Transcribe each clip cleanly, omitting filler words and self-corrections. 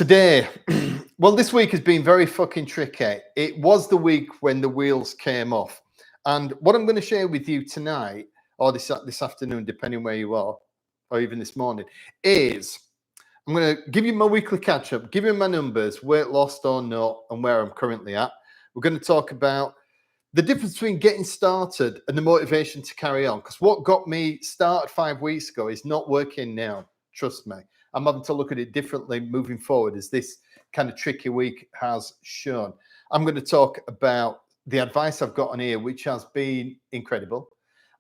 Today, well, this week has been very fucking tricky. It was the week when the wheels came off. And what I'm going to share with you tonight, or this afternoon, depending where you are, or even this morning, is I'm going to give you my weekly catch up, give you my numbers, weight lost or not, and where I'm currently at. We're going to talk about the difference between getting started and the motivation to carry on. Because what got me started 5 weeks ago is not working now. Trust me. I'm having to look at it differently moving forward, as this kind of tricky week has shown. I'm going to talk about the advice I've got on here, which has been incredible.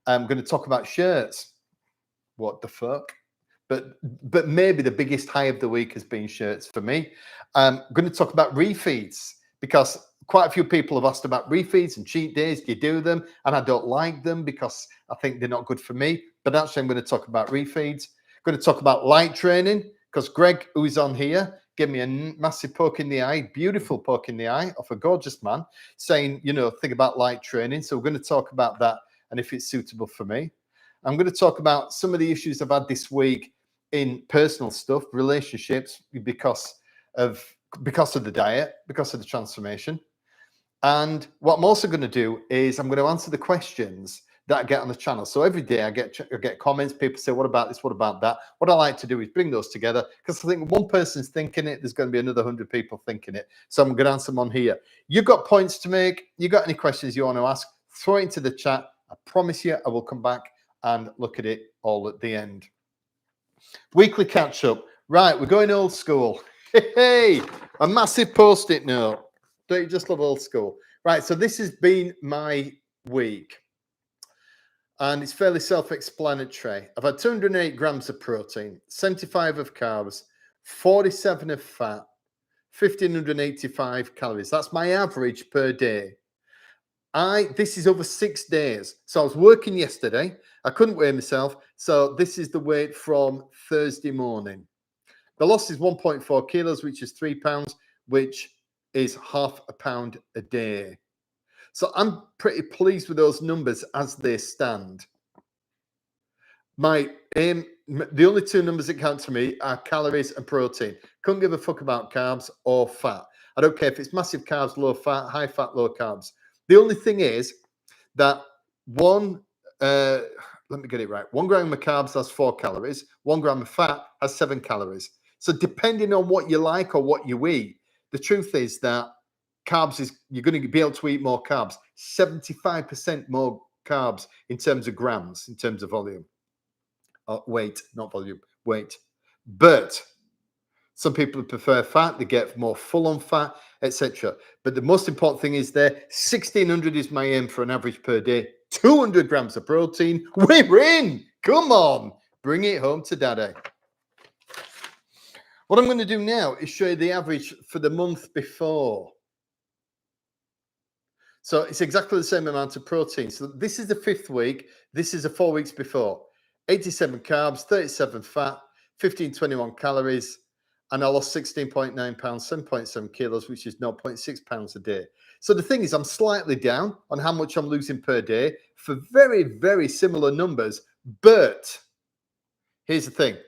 I'm going to talk about shirts. What the fuck? But maybe the biggest high of the week has been shirts for me. I'm going to talk about refeeds, because quite a few people have asked about refeeds and cheat days. Do you do them? And I don't like them because I think they're not good for me. But actually, I'm going to talk about refeeds. I'm going to talk about light training, because Greg, who's on here, gave me a massive poke in the eye, beautiful poke in the eye of a gorgeous man, saying, think about light training. So we're going to talk about that and if it's suitable for me. I'm going to talk about some of the issues I've had this week in personal stuff, relationships, because of the diet, because of the transformation. And what I'm also going to do is I'm going to answer the questions that I get on the channel. So every day I get comments. People say, what about this? What about that? What I like to do is bring those together, because I think one person's thinking it, there's going to be another 100 people thinking it. So I'm going to answer them on here. You've got points to make. You got any questions you want to ask? Throw it into the chat. I promise you I will come back and look at it all at the end. Weekly catch up. Right, we're going old school. Hey, a massive post-it note. Don't you just love old school? Right, so this has been my week. And it's fairly self-explanatory. I've had 208 grams of protein, 75 of carbs, 47 of fat, 1,585 calories. That's my average per day. This is over 6 days. So I was working yesterday. I couldn't weigh myself. So this is the weight from Thursday morning. The loss is 1.4 kilos, which is 3 pounds, which is half a pound a day. So I'm pretty pleased with those numbers as they stand. My aim, the only two numbers that count for me are calories and protein. Couldn't give a fuck about carbs or fat. I don't care if it's massive carbs, low fat, high fat, low carbs. The only thing is that let me get it right. 1 gram of carbs has 4 calories. 1 gram of fat has 7 calories. So depending on what you like or what you eat, the truth is that carbs you're going to be able to eat more carbs, 75% more carbs in terms of grams, in terms of volume. Weight, not volume, weight. But some people prefer fat, they get more full on fat, etc. But the most important thing is there, 1,600 is my aim for an average per day. 200 grams of protein, we're in. Come on, bring it home to daddy. What I'm going to do now is show you the average for the month before. So it's exactly the same amount of protein. So this is the 5th week. This is the 4 weeks before. 87 carbs, 37 fat, 1521 calories, and I lost 16.9 pounds, 7.7 kilos, which is 0.6 pounds a day. So the thing is, I'm slightly down on how much I'm losing per day for very, very similar numbers. But here's the thing.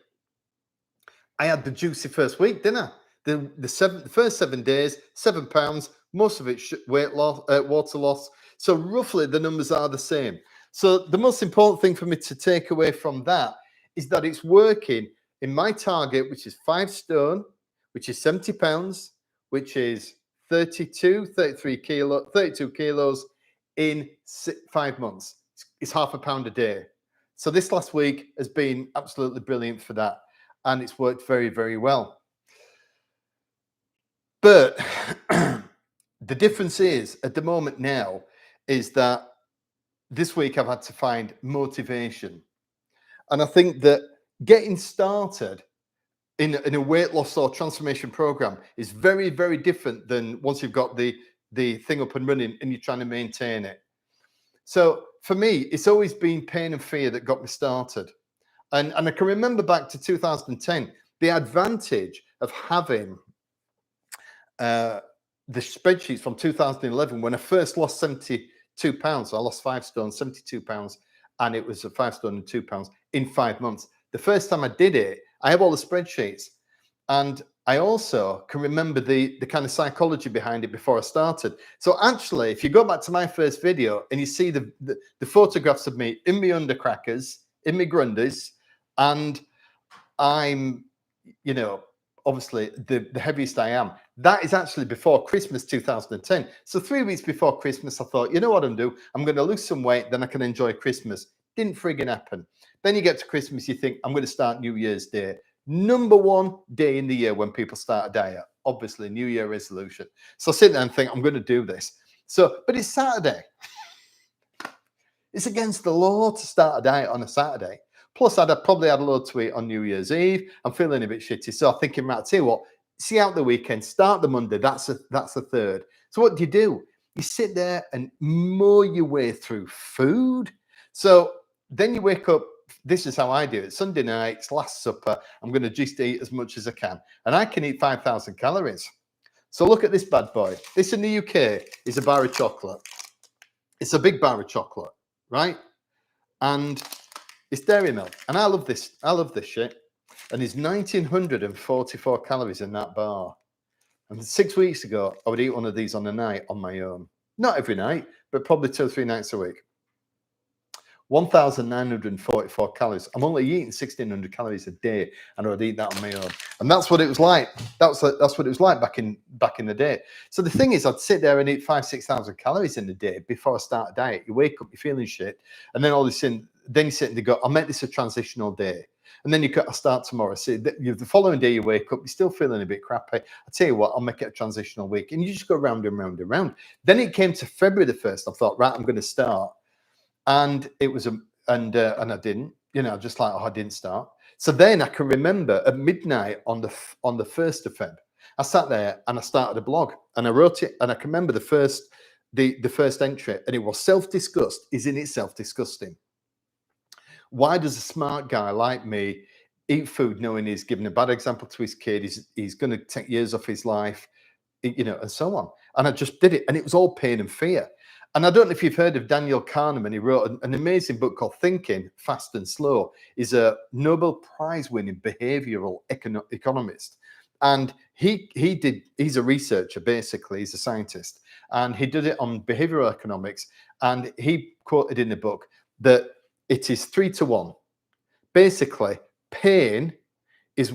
I had the juicy first week, didn't I? The first 7 days, 7 pounds, most of it weight loss, water loss. So roughly the numbers are the same. So the most important thing for me to take away from that is that it's working in my target, which is 5 stone, which is 70 pounds, which is 32 kilos in 5 months. It's half a pound a day. So this last week has been absolutely brilliant for that. And it's worked very, very well. But the difference is, at the moment now, is that this week I've had to find motivation. And I think that getting started in a weight loss or transformation program is very, very different than once you've got the thing up and running and you're trying to maintain it. So for me, it's always been pain and fear that got me started. And I can remember back to 2010, the advantage of having the spreadsheets from 2011, when I first lost 72 pounds. So I lost 5 stone, 72 pounds, and it was a 5 stone and 2 pounds in 5 months. The first time I did it, I have all the spreadsheets. And I also can remember the kind of psychology behind it before I started. So actually, if you go back to my first video and you see the photographs of me in my undercrackers, in my grundies, and I'm, you know, obviously the heaviest I am, that is actually before Christmas 2010. So 3 weeks before Christmas, I thought, you know what I'm doing? I'm going to lose some weight, then I can enjoy Christmas. Didn't frigging happen. Then you get to Christmas, you think, I'm going to start New Year's Day. Number one day in the year when people start a diet, obviously New Year resolution. So I sit there and think, I'm going to do this. So, but it's Saturday. It's against the law to start a diet on a Saturday. Plus, I'd have probably had a load to eat on New Year's Eve. I'm feeling a bit shitty. So I'm thinking, right, tell you what, see out the weekend, start the Monday. That's a third. So what do? You sit there and mow your way through food. So then you wake up. This is how I do it. Sunday night, it's Last Supper. I'm going to just eat as much as I can. And I can eat 5,000 calories. So look at this bad boy. This in the UK is a bar of chocolate. It's a big bar of chocolate, right? And it's dairy milk. And I love this. I love this shit. And there's 1,944 calories in that bar. And 6 weeks ago, I would eat one of these on a night on my own. Not every night, but probably 2 or 3 nights a week. 1,944 calories. I'm only eating 1,600 calories a day, and I would eat that on my own. And that's what it was like. That's what it was like back in the day. So the thing is, I'd sit there and eat 5,000-6,000 calories in a day before I start a diet. You wake up, you're feeling shit, and then all of a sudden, then you sit and you go, I'll make this a transitional day. And then I'll start tomorrow. So the following day you wake up, you're still feeling a bit crappy. I tell you what, I'll make it a transitional week. And you just go round and round and round. Then it came to February the 1st. I thought, right, I'm going to start. And it was and I didn't, just like, I didn't start. So then I can remember at midnight on the 1st of Feb, I sat there and I started a blog and I wrote it, and I can remember the first entry, and it was self-disgust is in itself disgusting. Why does a smart guy like me eat food knowing he's giving a bad example to his kid? He's going to take years off his life, and so on. And I just did it, and it was all pain and fear. And I don't know if you've heard of Daniel Kahneman. He wrote an amazing book called Thinking Fast and Slow. He's a Nobel Prize winning behavioral economist. And he's a researcher, basically. He's a scientist. And he did it on behavioral economics. And he quoted in the book that it is 3 to 1. Basically, pain is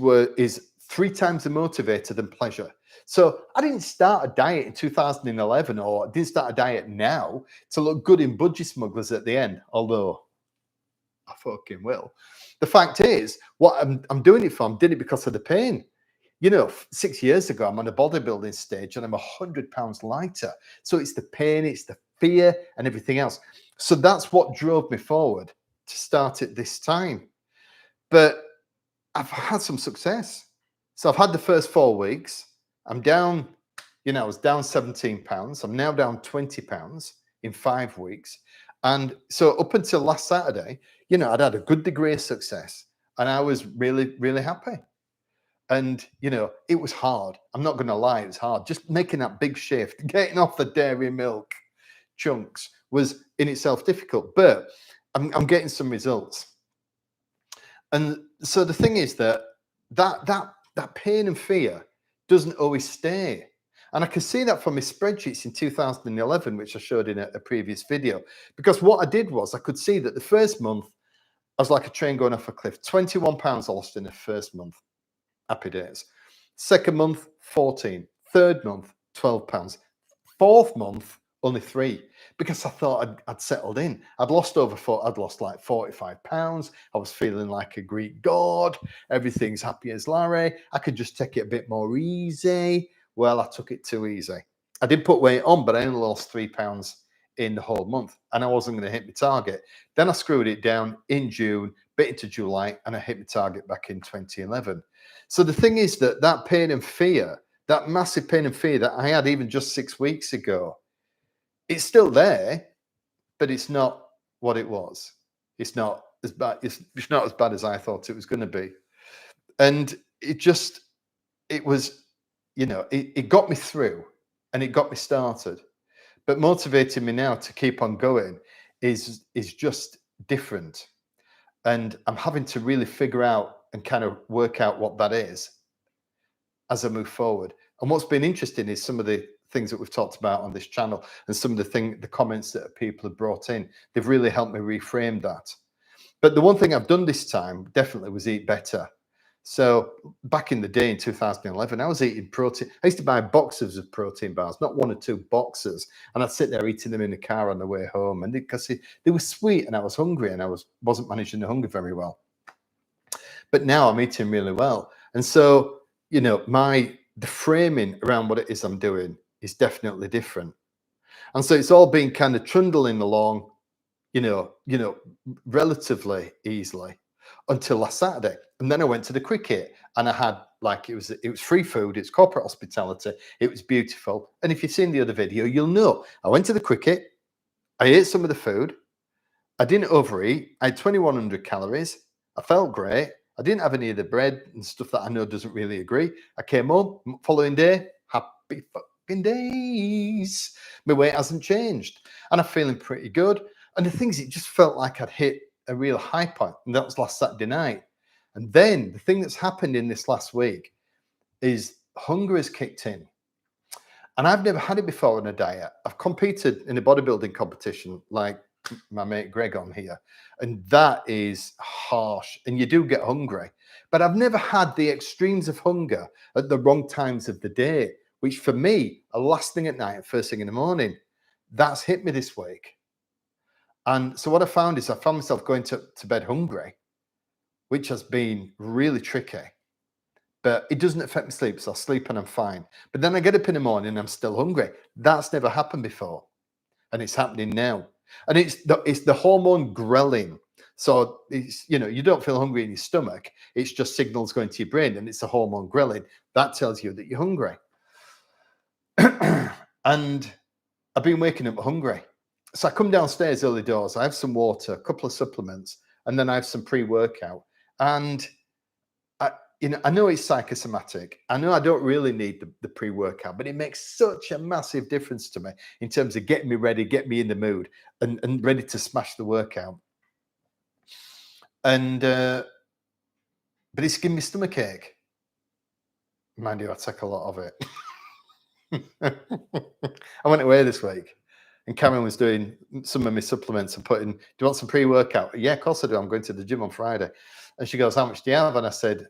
3 times the motivator than pleasure. So I didn't start a diet in 2011, or I didn't start a diet now to look good in Budgie Smugglers at the end, although I fucking will. The fact is, what I'm doing it for, I'm doing it because of the pain. 6 years ago, I'm on a bodybuilding stage and I'm 100 pounds lighter. So it's the pain, it's the fear and everything else. So that's what drove me forward to start it this time. But I've had some success. So I've had the first 4 weeks. I'm down, I was down 17 pounds. I'm now down 20 pounds in 5 weeks. And so up until last Saturday, I'd had a good degree of success and I was really, really happy. And, it was hard. I'm not going to lie, it was hard. Just making that big shift, getting off the dairy milk chunks was in itself difficult, but I'm getting some results. And so the thing is that pain and fear doesn't always stay. And I can see that from my spreadsheets in 2011, which I showed in a previous video. Because what I did was I could see that the first month, I was like a train going off a cliff. 21 pounds I lost in the first month. Happy days. Second month, 14. Third month, 12 pounds. Fourth month, only 3, because I thought I'd settled in. I'd lost like 45 pounds. I was feeling like a Greek god. Everything's happy as Larry. I could just take it a bit more easy. Well, I took it too easy. I did put weight on, but I only lost 3 pounds in the whole month, and I wasn't going to hit my target. Then I screwed it down in June, bit into July, and I hit my target back in 2011. So the thing is that pain and fear, that massive pain and fear that I had even just 6 weeks ago, it's still there, but it's not what it was. It's not as bad. It's not as bad as I thought it was going to be. And it was, it got me through and it got me started. But motivating me now to keep on going is just different. And I'm having to really figure out and kind of work out what that is. as I move forward. And what's been interesting is some of the things that we've talked about on this channel and some of the comments that people have brought in. They've really helped me reframe that. But the one thing I've done this time definitely was eat better. So back in the day in 2011, I was eating protein. I used to buy boxes of protein bars, not one or two boxes, and I'd sit there eating them in the car on the way home. And because they were sweet, and I was hungry, and I wasn't managing the hunger very well. But now I'm eating really well, and so the framing around what it is I'm doing is definitely different. And so it's all been kind of trundling along, relatively easily until last Saturday. And then I went to the cricket and I had it was free food, it's corporate hospitality, it was beautiful. And if you've seen the other video, you'll know I went to the cricket, I ate some of the food, I didn't overeat, I had 2,100 calories, I felt great, I didn't have any of the bread and stuff that I know doesn't really agree. I came home, following day, happy fucking days. My weight hasn't changed and I'm feeling pretty good. And the thing is, it just felt like I'd hit a real high point, and that was last Saturday night. And then the thing that's happened in this last week is hunger has kicked in. And I've never had it before on a diet. I've competed in a bodybuilding competition like my mate Greg on here, and that is harsh, and you do get hungry. But I've never had the extremes of hunger at the wrong times of the day, which for me are last thing at night and first thing in the morning. That's hit me this week. And so what I found is I found myself going to bed hungry, which has been really tricky. But it doesn't affect my sleep, so I sleep and I'm fine. But then I get up in the morning and I'm still hungry. That's never happened before, and it's happening now. And it's the hormone ghrelin. So it's, you don't feel hungry in your stomach. It's just signals going to your brain, and it's the hormone ghrelin that tells you that you're hungry. And I've been waking up hungry. So I come downstairs early doors. I have some water, a couple of supplements, and then I have some pre-workout. And I know it's psychosomatic. I know I don't really need the pre-workout, but it makes such a massive difference to me in terms of getting me ready, get me in the mood, and ready to smash the workout. And but it's giving me stomachache. Mind you, I take a lot of it. I went away this week, and Karen was doing some of my supplements and putting, do you want some pre-workout? Yeah, of course I do. I'm going to the gym on Friday. And she goes, how much do you have? And I said,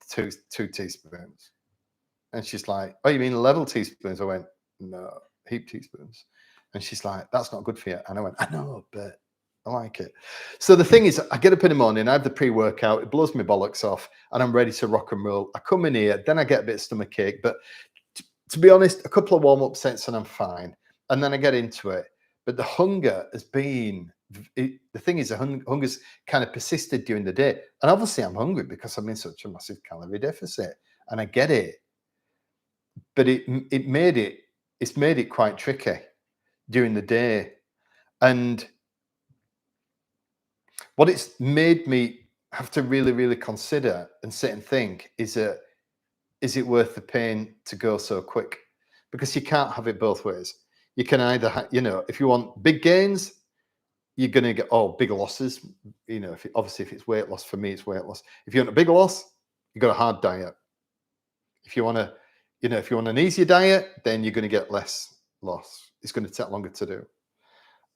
two teaspoons. And she's like, oh, you mean level teaspoons? I went, no, heap teaspoons. And she's like, that's not good for you. And I went, I know, but I like it. So the thing is, I get up in the morning, I have the pre-workout, it blows my bollocks off, and I'm ready to rock and roll. I come in here, then I get a bit of stomachache, but to be honest, a couple of warm-up sets and I'm fine. And then I get into it. But the hunger has been, the thing is, the hunger's kind of persisted during the day. And obviously I'm hungry because I'm in such a massive calorie deficit. And I get it. But it's made it quite tricky during the day. And what it's made me have to really, really consider and sit and think is it worth the pain to go so quick? Because you can't have it both ways. You can either, if you want big gains, you're going to get big losses. Obviously, if it's weight loss, for me, it's weight loss. If you want a big loss, you've got a hard diet. If you want an easier diet, then you're going to get less loss. It's going to take longer to do.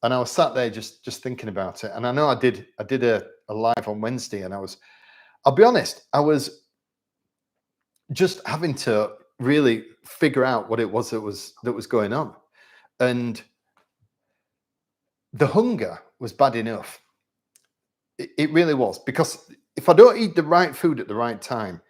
And I was sat there just thinking about it. And I know I did a live on Wednesday, and I'll be honest, I was just having to really figure out what it was that was going on. And the hunger was bad enough. It really was, because if I don't eat the right food at the right time,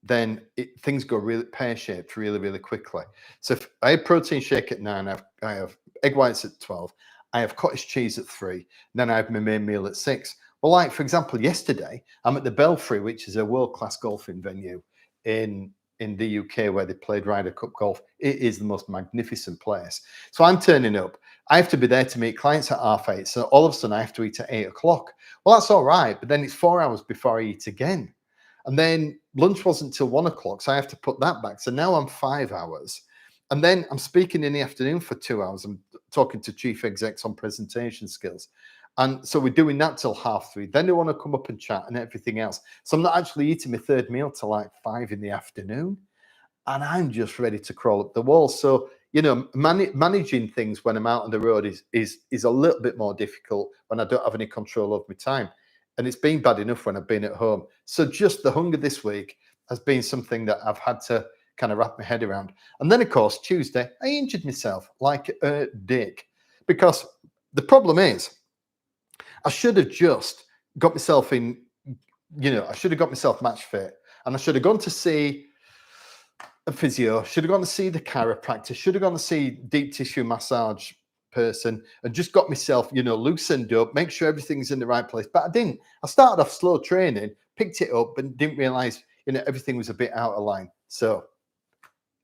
then things go really pear-shaped really, really quickly. So if I have protein shake at 9, I have egg whites at 12, I have cottage cheese at 3, then I have my main meal at 6. Well, like, for example, yesterday, I'm at the Belfry, which is a world-class golfing venue in the UK where they played Ryder Cup golf. It is the most magnificent place. So I'm turning up. I have to be there to meet clients at 8:30. So all of a sudden I have to eat at 8 o'clock. Well, that's all right. But then it's 4 hours before I eat again. And then lunch wasn't till 1 o'clock. So I have to put that back. So now I'm 5 hours. And then I'm speaking in the afternoon for 2 hours. I'm talking to chief execs on presentation skills. And so we're doing that till 3:30. Then they want to come up and chat and everything else. So I'm not actually eating my third meal till like 5 in the afternoon. and I'm just ready to crawl up the wall. So, managing things when I'm out on the road is a little bit more difficult when I don't have any control of my time. And it's been bad enough when I've been at home. So just the hunger this week has been something that I've had to kind of wrap my head around. And then, of course, Tuesday, I injured myself like a dick, because the problem is I should have just got myself in, I should have got myself match fit, and I should have gone to see a physio, should have gone to see the chiropractor, should have gone to see deep tissue massage person, and just got myself, loosened up, make sure everything's in the right place. But I didn't. I started off slow training, picked it up, but didn't realize, everything was a bit out of line. So,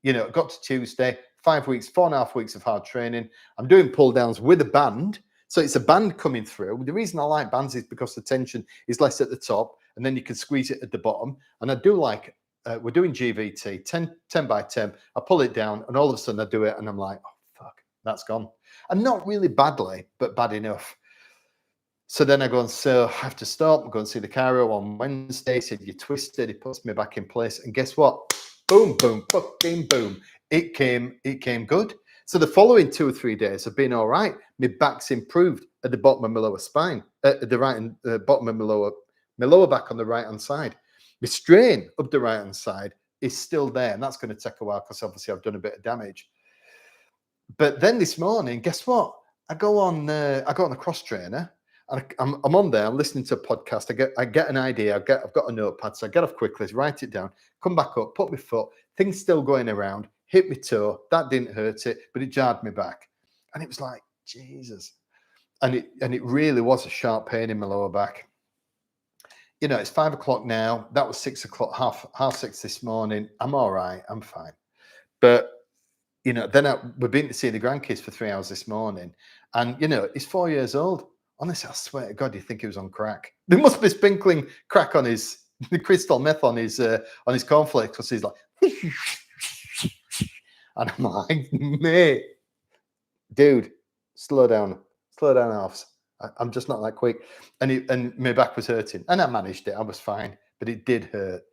it got to Tuesday, 5 weeks, 4.5 weeks of hard training. I'm doing pull downs with a band. So it's a band coming through. The reason I like bands is because the tension is less at the top, and then you can squeeze it at the bottom. And I do like, we're doing GVT, 10 by 10. I pull it down, and all of a sudden I do it, and I'm like, oh, fuck, that's gone. And not really badly, but bad enough. So then I go, and so I have to stop. I go and see the chiro on Wednesday. He said, you're twisted. He puts me back in place. And guess what? Boom, boom, fucking boom. It came good. So the following 2 or 3 days have been all right. My back's improved at the bottom of my lower spine, at the right and bottom of my lower back on the right hand side. My strain up the right hand side is still there, and that's going to take a while because obviously I've done a bit of damage. But then this morning, guess what? I go on a cross trainer. And I'm on there. I'm listening to a podcast. I get an idea. I've got a notepad, so I get off quickly, write it down, come back up, put my foot. Things still going around. Hit my toe. That didn't hurt it, but it jarred me back, and it was like Jesus. And it really was a sharp pain in my lower back. It's 5 o'clock now. That was 6 o'clock, half 6 this morning. I'm all right. I'm fine. But then we've been to see the grandkids for 3 hours this morning, and he's 4 years old. Honestly, I swear to God, you think he was on crack. There must be sprinkling crack on the crystal meth on his cornflakes, because he's like, and I'm like, mate, dude, slow down, Alfs. I'm just not that quick. And my back was hurting, and I managed it. I was fine, but it did hurt.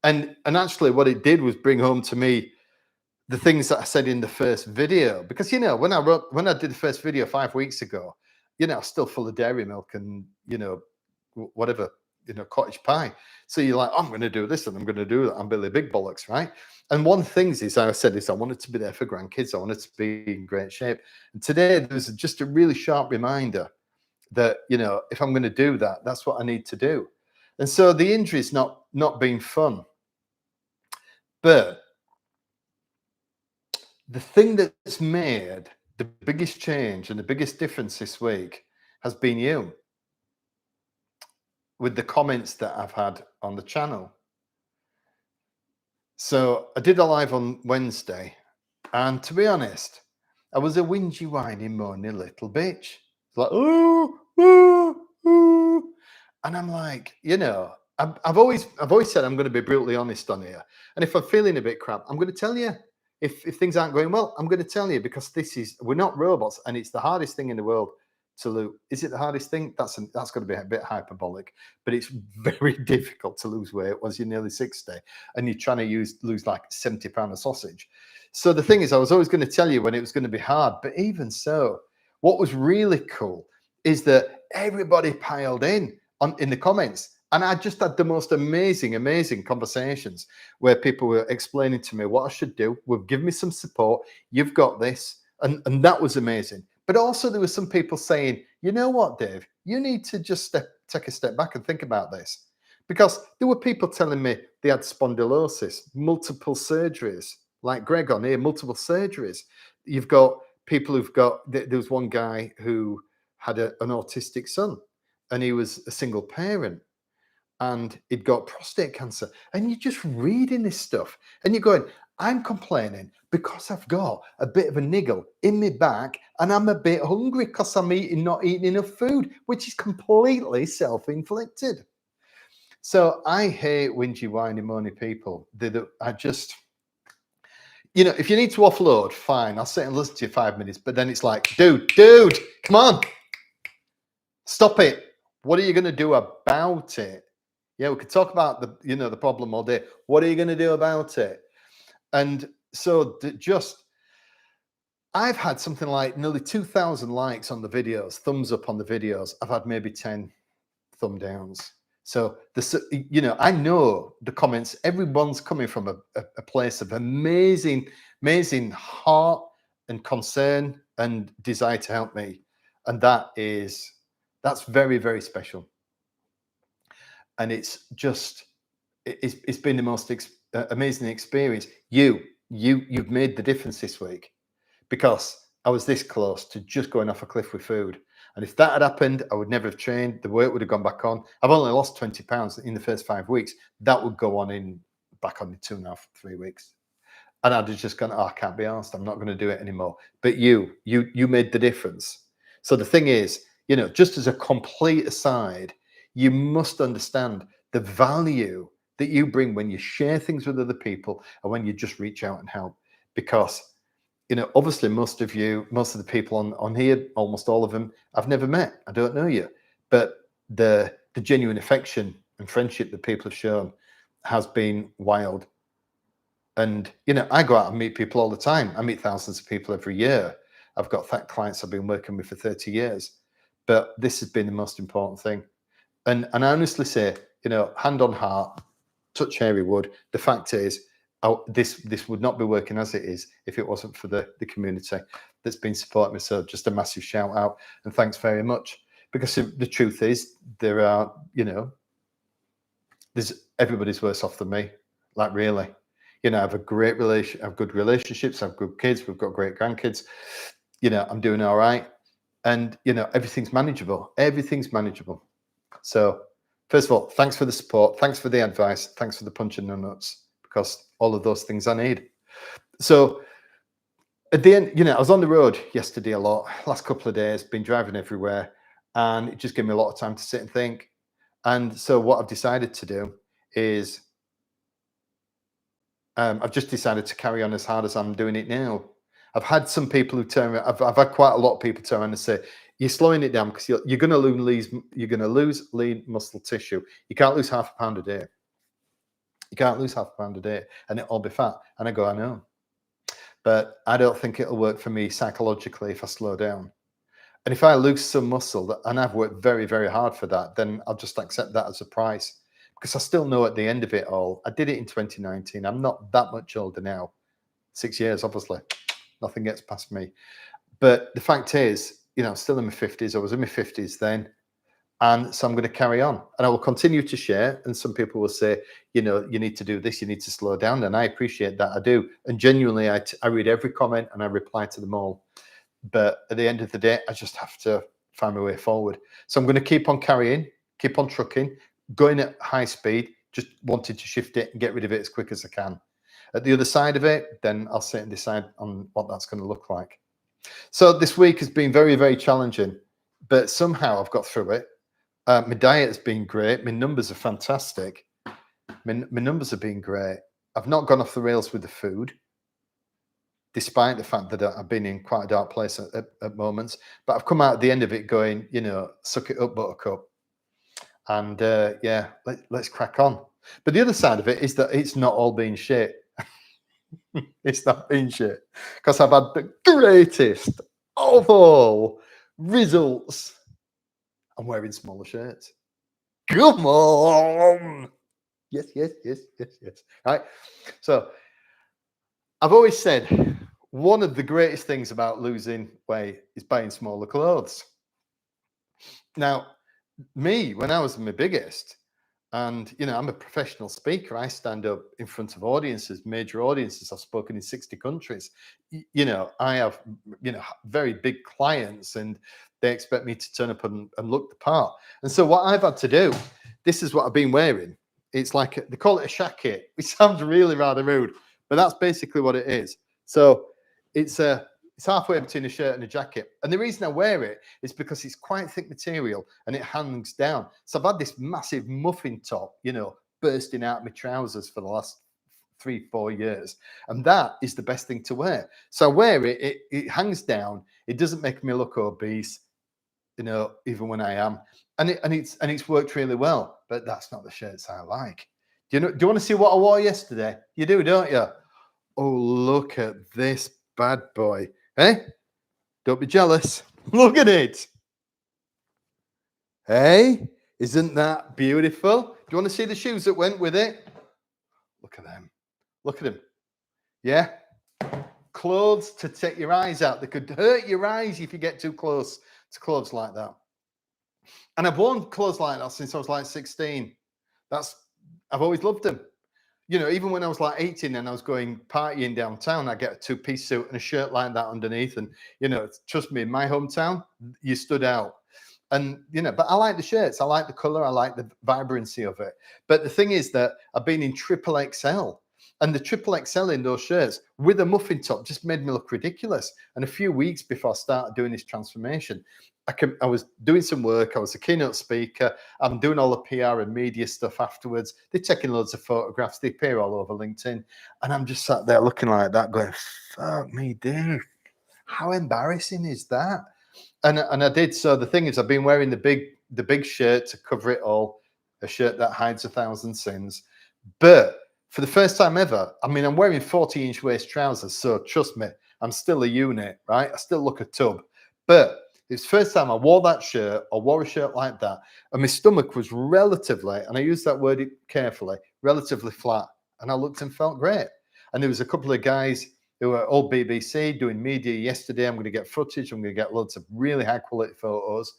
And actually, what it did was bring home to me the things that I said in the first video, because when I did the first video 5 weeks ago, I was still full of dairy milk and whatever, cottage pie. So you're like, oh, I'm going to do this and I'm going to do that. I'm Billy Big Bollocks, right? And one thing is, I said, I wanted to be there for grandkids. I wanted to be in great shape. And today there's just a really sharp reminder that if I'm going to do that, that's what I need to do. And so the injury's not been fun, but the thing that's made the biggest change and the biggest difference this week has been you, with the comments that I've had on the channel. So I did a live on Wednesday, and to be honest, I was a whingy, whiny, moany little bitch. Like, ooh, ooh, ooh. And I'm like, I've always said I'm going to be brutally honest on here. And if I'm feeling a bit crap, I'm going to tell you. If things aren't going well, I'm going to tell you, because we're not robots, and it's the hardest thing in the world to lose. Is it the hardest thing? That's going to be a bit hyperbolic, but it's very difficult to lose weight once you're nearly 60 and you're trying to lose like 70 pounds of sausage. So the thing is, I was always going to tell you when it was going to be hard, but even so, what was really cool is that everybody piled in the comments. And I just had the most amazing conversations where people were explaining to me what I should do. Would give me some support. You've got this. And that was amazing. But also there were some people saying, you know what, Dave, you need to just take a step back and think about this. Because there were people telling me they had spondylosis, multiple surgeries, like Greg on here, multiple surgeries. You've got people there was one guy who had an autistic son, and he was a single parent, and he'd got prostate cancer. And you're just reading this stuff and you're going, I'm complaining because I've got a bit of a niggle in my back and I'm a bit hungry because I'm not eating enough food, which is completely self-inflicted. So I hate whingy, whiny, moany people. I just, if you need to offload, fine, I'll sit and listen to you 5 minutes, but then it's like, dude, come on, stop it. What are you going to do about it? Yeah, we could talk about the problem all day. What are you going to do about it? And so I've had something like nearly 2,000 likes on the videos, thumbs up on the videos. I've had maybe 10 thumb downs. So I know the comments, everyone's coming from a place of amazing heart and concern and desire to help me. And that's very, very special. And it's been the most amazing experience. You've made the difference this week, because I was this close to just going off a cliff with food. And if that had happened, I would never have trained. The weight would have gone back on. I've only lost 20 pounds in the first 5 weeks. That would go on back on in 2.5, 3 weeks. And I'd have just gone, oh, I can't be asked. I'm not going to do it anymore. But you made the difference. So the thing is, just as a complete aside, you must understand the value that you bring when you share things with other people and when you just reach out and help. Because obviously most of the people on here, almost all of them, I've never met. I don't know you. But the genuine affection and friendship that people have shown has been wild. And, I go out and meet people all the time. I meet thousands of people every year. I've got clients I've been working with for 30 years. But this has been the most important thing. And I honestly say, hand on heart, touch hairy wood, the fact is, this would not be working as it is if it wasn't for the community that's been supporting me. So just a massive shout out and thanks very much. Because the truth is, there are, everybody's worse off than me. Like, really. I have a great I have good relationships, I have good kids, we've got great grandkids. I'm doing all right. And, everything's manageable. Everything's manageable. So, first of all, thanks for the support. Thanks for the advice. Thanks for the punch in the nuts, because all of those things I need. So, at the end, I was on the road yesterday a lot, last couple of days, been driving everywhere, and it just gave me a lot of time to sit and think. And so what I've decided to do is I've just decided to carry on as hard as I'm doing it now. I've had some people who turn around, I've had quite a lot of people turn around and say, you're slowing it down because you're going to lose lean muscle tissue. You can't lose half a pound a day. You can't lose half a pound a day and it'll be fat. And I go, I know. But I don't think it'll work for me psychologically if I slow down. And if I lose some muscle, and I've worked very, very hard for that, then I'll just accept that as a price. Because I still know at the end of it all, I did it in 2019. I'm not that much older now. 6 years, obviously. Nothing gets past me. But the fact is, I'm still in my 50s. I was in my 50s then. And so I'm going to carry on. And I will continue to share. And some people will say, you need to do this. You need to slow down. And I appreciate that. I do. And genuinely, I read every comment and I reply to them all. But at the end of the day, I just have to find my way forward. So I'm going to keep on carrying, keep on trucking, going at high speed, just wanted to shift it and get rid of it as quick as I can. At the other side of it, then I'll sit and decide on what that's going to look like. So this week has been very, very challenging, but somehow I've got through it. My diet has been great. My numbers are fantastic. My numbers have been great. I've not gone off the rails with the food, despite the fact that I've been in quite a dark place at moments. But I've come out at the end of it going, suck it up, buttercup. And yeah, let's crack on. But the other side of it is that it's not all been shit. It's not been shit. Because I've had the greatest of all results. I'm wearing smaller shirts. Come on. Yes. Right. So I've always said one of the greatest things about losing weight is buying smaller clothes. Now, me, when I was my biggest, and I'm a professional speaker, I stand up in front of audiences, major audiences. I've spoken in 60 countries. I have very big clients, and they expect me to turn up and look the part. And so what I've had to do, this is what I've been wearing. It's like they call it a shacket, which sounds really rather rude, but that's basically what it is. So it's halfway between a shirt and a jacket. And the reason I wear it is because it's quite thick material and it hangs down. So I've had this massive muffin top, bursting out my trousers for the last 3-4 years. And that is the best thing to wear. So I wear it, it hangs down. It doesn't make me look obese, even when I am. And it's worked really well, but that's not the shirts I like. Do you want to see what I wore yesterday? You do, don't you? Oh, look at this bad boy. Hey, don't be jealous. Look at it. Hey, isn't that beautiful? Do you want to see the shoes that went with it? Look at them. Look at them. Yeah. Clothes to take your eyes out. They could hurt your eyes if you get too close to clothes like that. And I've worn clothes like that since I was like 16. I've always loved them. You know, even when I was like 18 and I was going partying downtown, I get a two-piece suit and a shirt like that underneath. And, you know, trust me, in my hometown, you stood out. And, you know, but I like the shirts. I like the color. I like the vibrancy of it. But the thing is that I've been in triple XL, and the triple XL in those shirts with a muffin top just made me look ridiculous. And a few weeks before I started doing this transformation, I was doing some work. I was a keynote speaker. I'm doing all the PR and media stuff afterwards. They're taking loads of photographs. They appear all over LinkedIn. And I'm just sat there looking like that going, fuck me, dude. How embarrassing is that? And I did. So the thing is, I've been wearing the big shirt to cover it all, a shirt that hides 1,000 sins. But for the first time ever, I mean, I'm wearing 40-inch waist trousers. So trust me, I'm still a unit, right? I still look a tub. But it's the first time I wore that shirt or wore a shirt like that. And my stomach was relatively, and I use that word carefully, relatively flat. And I looked and felt great. And there was a couple of guys who were all BBC doing media yesterday. I'm going to get footage. I'm going to get loads of really high quality photos.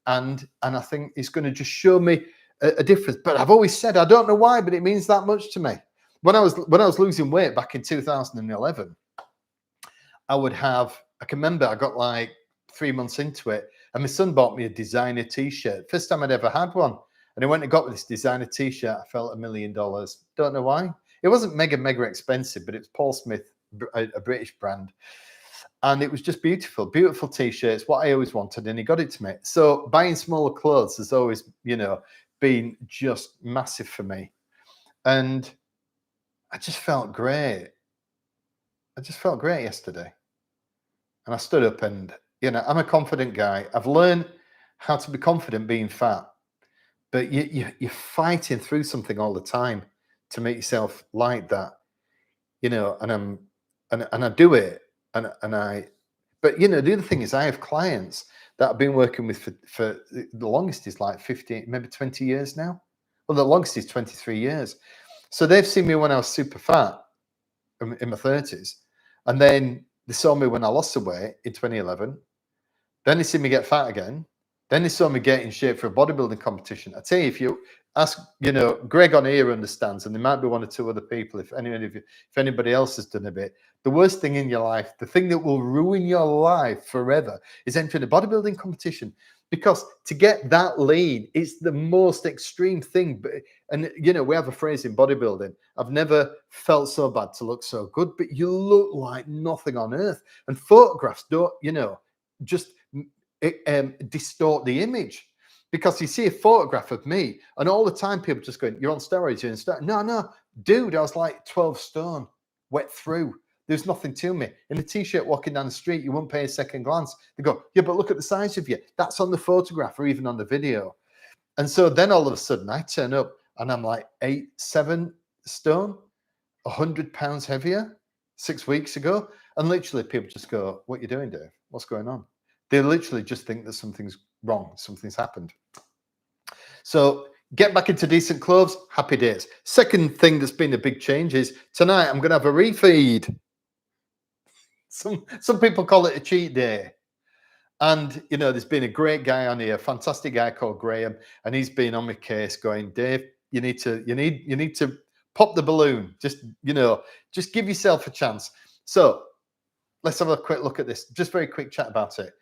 And I think it's going to just show me a difference. But I've always said, I don't know why, but it means that much to me. When I was losing weight back in 2011, I can remember I got like 3 months into it, and my son bought me a designer t-shirt. First time I'd ever had one. And I went and got this designer t-shirt. I felt $1 million. Don't know why. It wasn't mega expensive, but it was Paul Smith, a British brand. And it was just beautiful, beautiful t-shirts, what I always wanted. And he got it to me. So buying smaller clothes has always, you know, been just massive for me. And I just felt great. I just felt great yesterday. And I stood up and, you know, I'm a confident guy. I've learned how to be confident being fat. But you're fighting through something all the time to make yourself like that, you know, and I do it. But you know, the other thing is I have clients that I've been working with for the longest is like 15, maybe 20 years now. Well, the longest is 23 years. So they've seen me when I was super fat in my 30s. And then they saw me when I lost the weight in 2011. Then they see me get fat again. Then they saw me get in shape for a bodybuilding competition. I tell you, if you ask, you know, Greg on here understands, and there might be one or two other people, if anybody else has done a bit. The worst thing in your life, the thing that will ruin your life forever, is entering a bodybuilding competition. Because to get that lean, it's the most extreme thing. And you know, we have a phrase in bodybuilding: I've never felt so bad to look so good, but you look like nothing on earth. And photographs don't, you know, just distort the image, because you see a photograph of me and all the time people just going, you're on steroids, you're on steroids. No, dude, I was like 12 stone, wet through. There's nothing to me. In a t-shirt walking down the street, you won't pay a second glance. They go, yeah, but look at the size of you. That's on the photograph or even on the video. And so then all of a sudden I turn up and I'm like 7 stone, 100 pounds heavier 6 weeks ago. And literally people just go, what are you doing, Dave? What's going on? They literally just think that something's wrong, something's happened. So get back into decent clothes, happy days. Second thing that's been a big change is tonight I'm going to have a refeed. Some people call it a cheat day. And, you know, there's been a great guy on here, a fantastic guy called Graham, and he's been on my case going, Dave, you need to pop the balloon. Just, you know, just give yourself a chance. So let's have a quick look at this. Just very quick chat about it.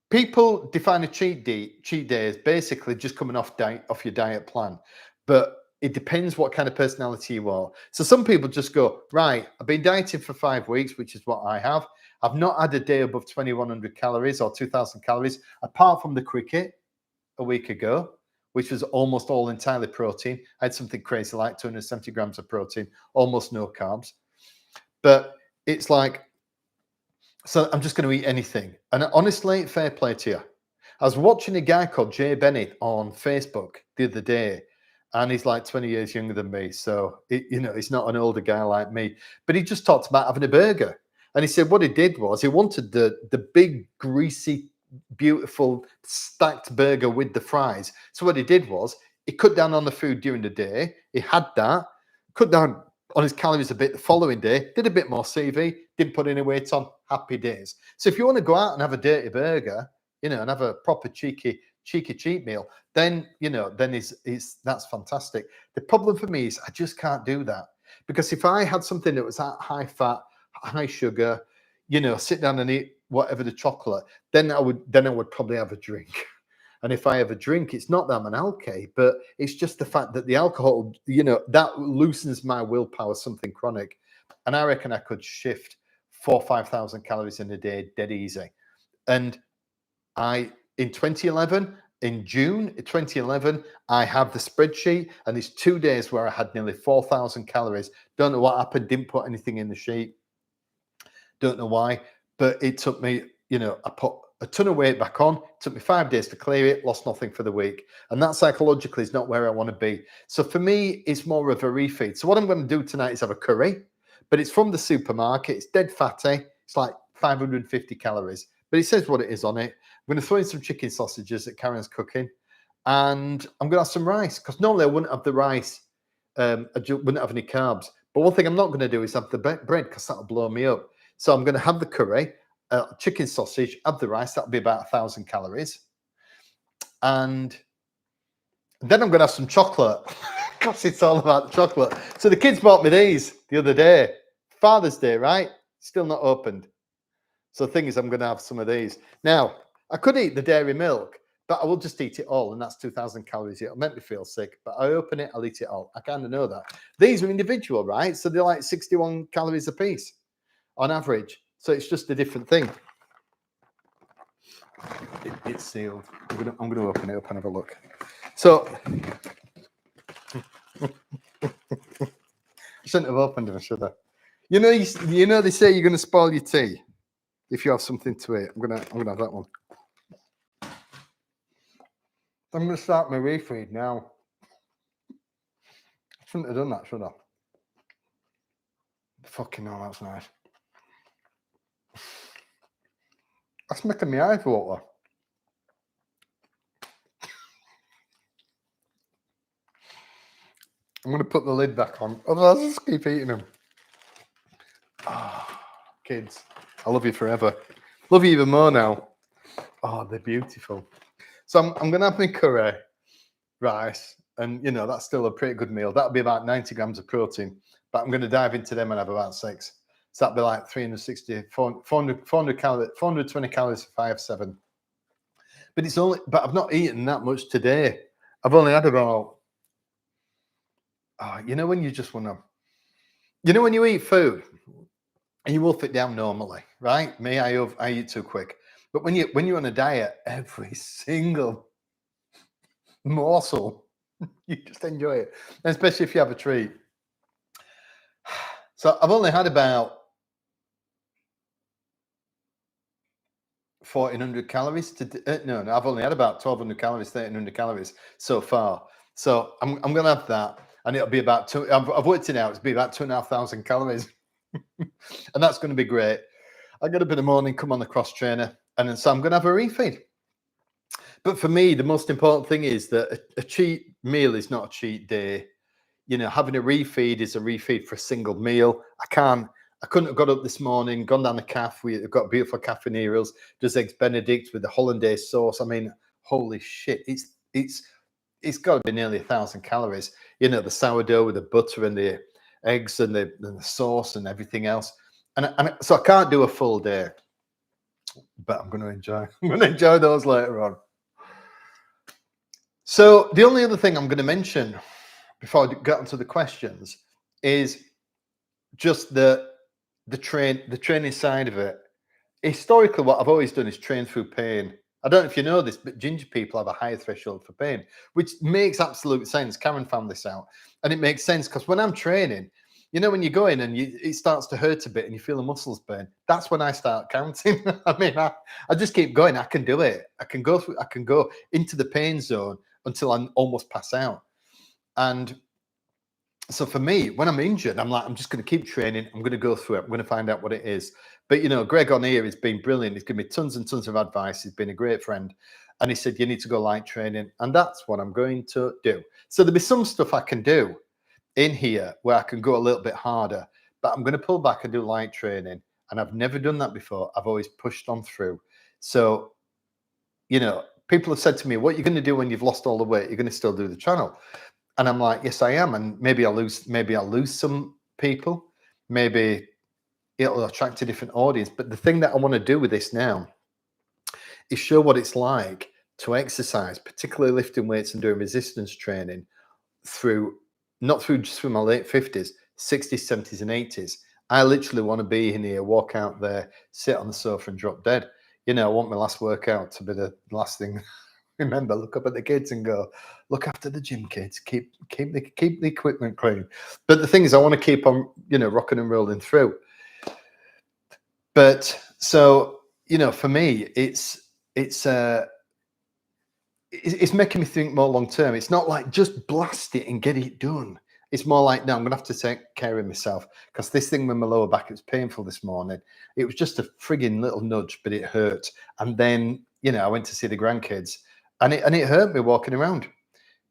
People define a cheat day as basically just coming off your diet plan, but it depends what kind of personality you are. So some people just go, right, I've been dieting for 5 weeks, which is what I have. I've not had a day above 2,100 calories or 2,000 calories, apart from the cricket a week ago, which was almost all entirely protein. I had something crazy like 270 grams of protein, almost no carbs. But it's like, so I'm just going to eat anything. And honestly, fair play to you. I was watching a guy called Jay Bennett on Facebook the other day, and he's like 20 years younger than me. So, he's not an older guy like me. But he just talked about having a burger. And he said what he did was he wanted the big, greasy, beautiful, stacked burger with the fries. So what he did was he cut down on the food during the day. He had that, cut down on his calories a bit the following day, did a bit more CV, didn't put any weight on, happy days. So if you want to go out and have a dirty burger, and have a proper cheeky cheat meal, then that's fantastic. The problem for me is I just can't do that, because if I had something that was at high fat, high sugar, sit down and eat whatever the chocolate, then I would probably have a drink. And if I have a drink, it's not that I'm an alky, but it's just the fact that the alcohol, that loosens my willpower, something chronic. And I reckon I could shift 4,000 or 5,000 calories in a day dead easy. And in 2011, in June 2011, I have the spreadsheet, and there's 2 days where I had nearly 4,000 calories. Don't know what happened, didn't put anything in the sheet. Don't know why, but it took me, I put a ton of weight back on. It took me 5 days to clear it, lost nothing for the week. And that psychologically is not where I want to be. So for me, it's more of a refeed. So what I'm going to do tonight is have a curry, but it's from the supermarket. It's dead fatty. It's like 550 calories, but it says what it is on it. I'm going to throw in some chicken sausages that Karen's cooking, and I'm going to have some rice, because normally I wouldn't have the rice. I wouldn't have any carbs. But one thing I'm not going to do is have the bread, because that'll blow me up. So I'm going to have the curry, chicken sausage, add the rice. That'll be about 1,000 calories. And then I'm going to have some chocolate, because it's all about the chocolate. So the kids bought me these the other day. Father's Day, right? Still not opened. So the thing is, I'm going to have some of these. Now, I could eat the dairy milk, but I will just eat it all, and that's 2,000 calories. It'll make me feel sick, but I open it, I'll eat it all. I kind of know that. These are individual, right? So they're like 61 calories a piece on average. So it's just a different thing. It's sealed. I'm going to open it up and have a look. So I shouldn't have opened them, should I? They say you're going to spoil your tea if you have something to eat. I'm gonna have that one. I'm going to start my refeed now. I shouldn't have done that, should I? Fucking hell, that's nice. That's making my eyes water. I'm going to put the lid back on. Otherwise, I'll just keep eating them. Oh, kids, I love you forever. Love you even more now. Oh, they're beautiful. So I'm going to have my curry, rice, and that's still a pretty good meal. That'll be about 90 grams of protein, but I'm going to dive into them and have about 6. So that'll be like 360, 400 calories, 420 calories for 5-7. But I've not eaten that much today. I've only had about, when you just want to, when you eat food and you wolf it down normally, right? Me, I eat too quick. But when you're on a diet, every single morsel, you just enjoy it, and especially if you have a treat. So I've only had about 1,400 calories no, I've only had about 1,200 calories, 1,300 calories so far. So I'm going to have that, and it'll be about I've worked it out. It'll be about 2,500 calories, and that's going to be great. I get up in the morning, come on the cross trainer, and then so I'm going to have a refeed. But for me, the most important thing is that a cheat meal is not a cheat day. Having a refeed is a refeed for a single meal. I couldn't have got up this morning, gone down the cafe. We've got beautiful cafeterias, does eggs Benedict with the hollandaise sauce. I mean, holy shit, it's got to be nearly 1,000 calories. The sourdough with the butter and the eggs and the sauce and everything else. And so I can't do a full day, but I'm going to enjoy those later on. So the only other thing I'm going to mention before I get onto the questions is just the training side of it. Historically, what I've always done is train through pain. I don't know if you know this, but ginger people have a higher threshold for pain, which makes absolute sense. Karen found this out, and it makes sense because when I'm training, when you go in and it starts to hurt a bit and you feel the muscles burn, that's when I start counting. I mean, I just keep going. I can do it. I can go into the pain zone until I almost pass out. And so for me, when I'm injured, I'm like, I'm just going to keep training. I'm going to go through it. I'm going to find out what it is. But, Greg on here has been brilliant. He's given me tons and tons of advice. He's been a great friend. And he said, you need to go light training. And that's what I'm going to do. So there'll be some stuff I can do in here where I can go a little bit harder, but I'm going to pull back and do light training. And I've never done that before. I've always pushed on through. So, people have said to me, what are you going to do when you've lost all the weight? You're going to still do the channel. And I'm like, yes, I am. And maybe I'll lose some people. Maybe it'll attract a different audience. But the thing that I want to do with this now is show what it's like to exercise, particularly lifting weights and doing resistance training not through just through my late 50s, 60s, 70s, and 80s. I literally want to be in here, walk out there, sit on the sofa and drop dead. I want my last workout to be the last thing. Remember, look up at the kids and go, look after the gym kids, keep the equipment clean. But the thing is, I want to keep on, rocking and rolling through. But so, for me, it's making me think more long term. It's not like just blast it and get it done. It's more like, no, I'm going to have to take care of myself, because this thing with my lower back, it was painful this morning. It was just a frigging little nudge, but it hurt. And then, I went to see the grandkids, and it hurt me walking around,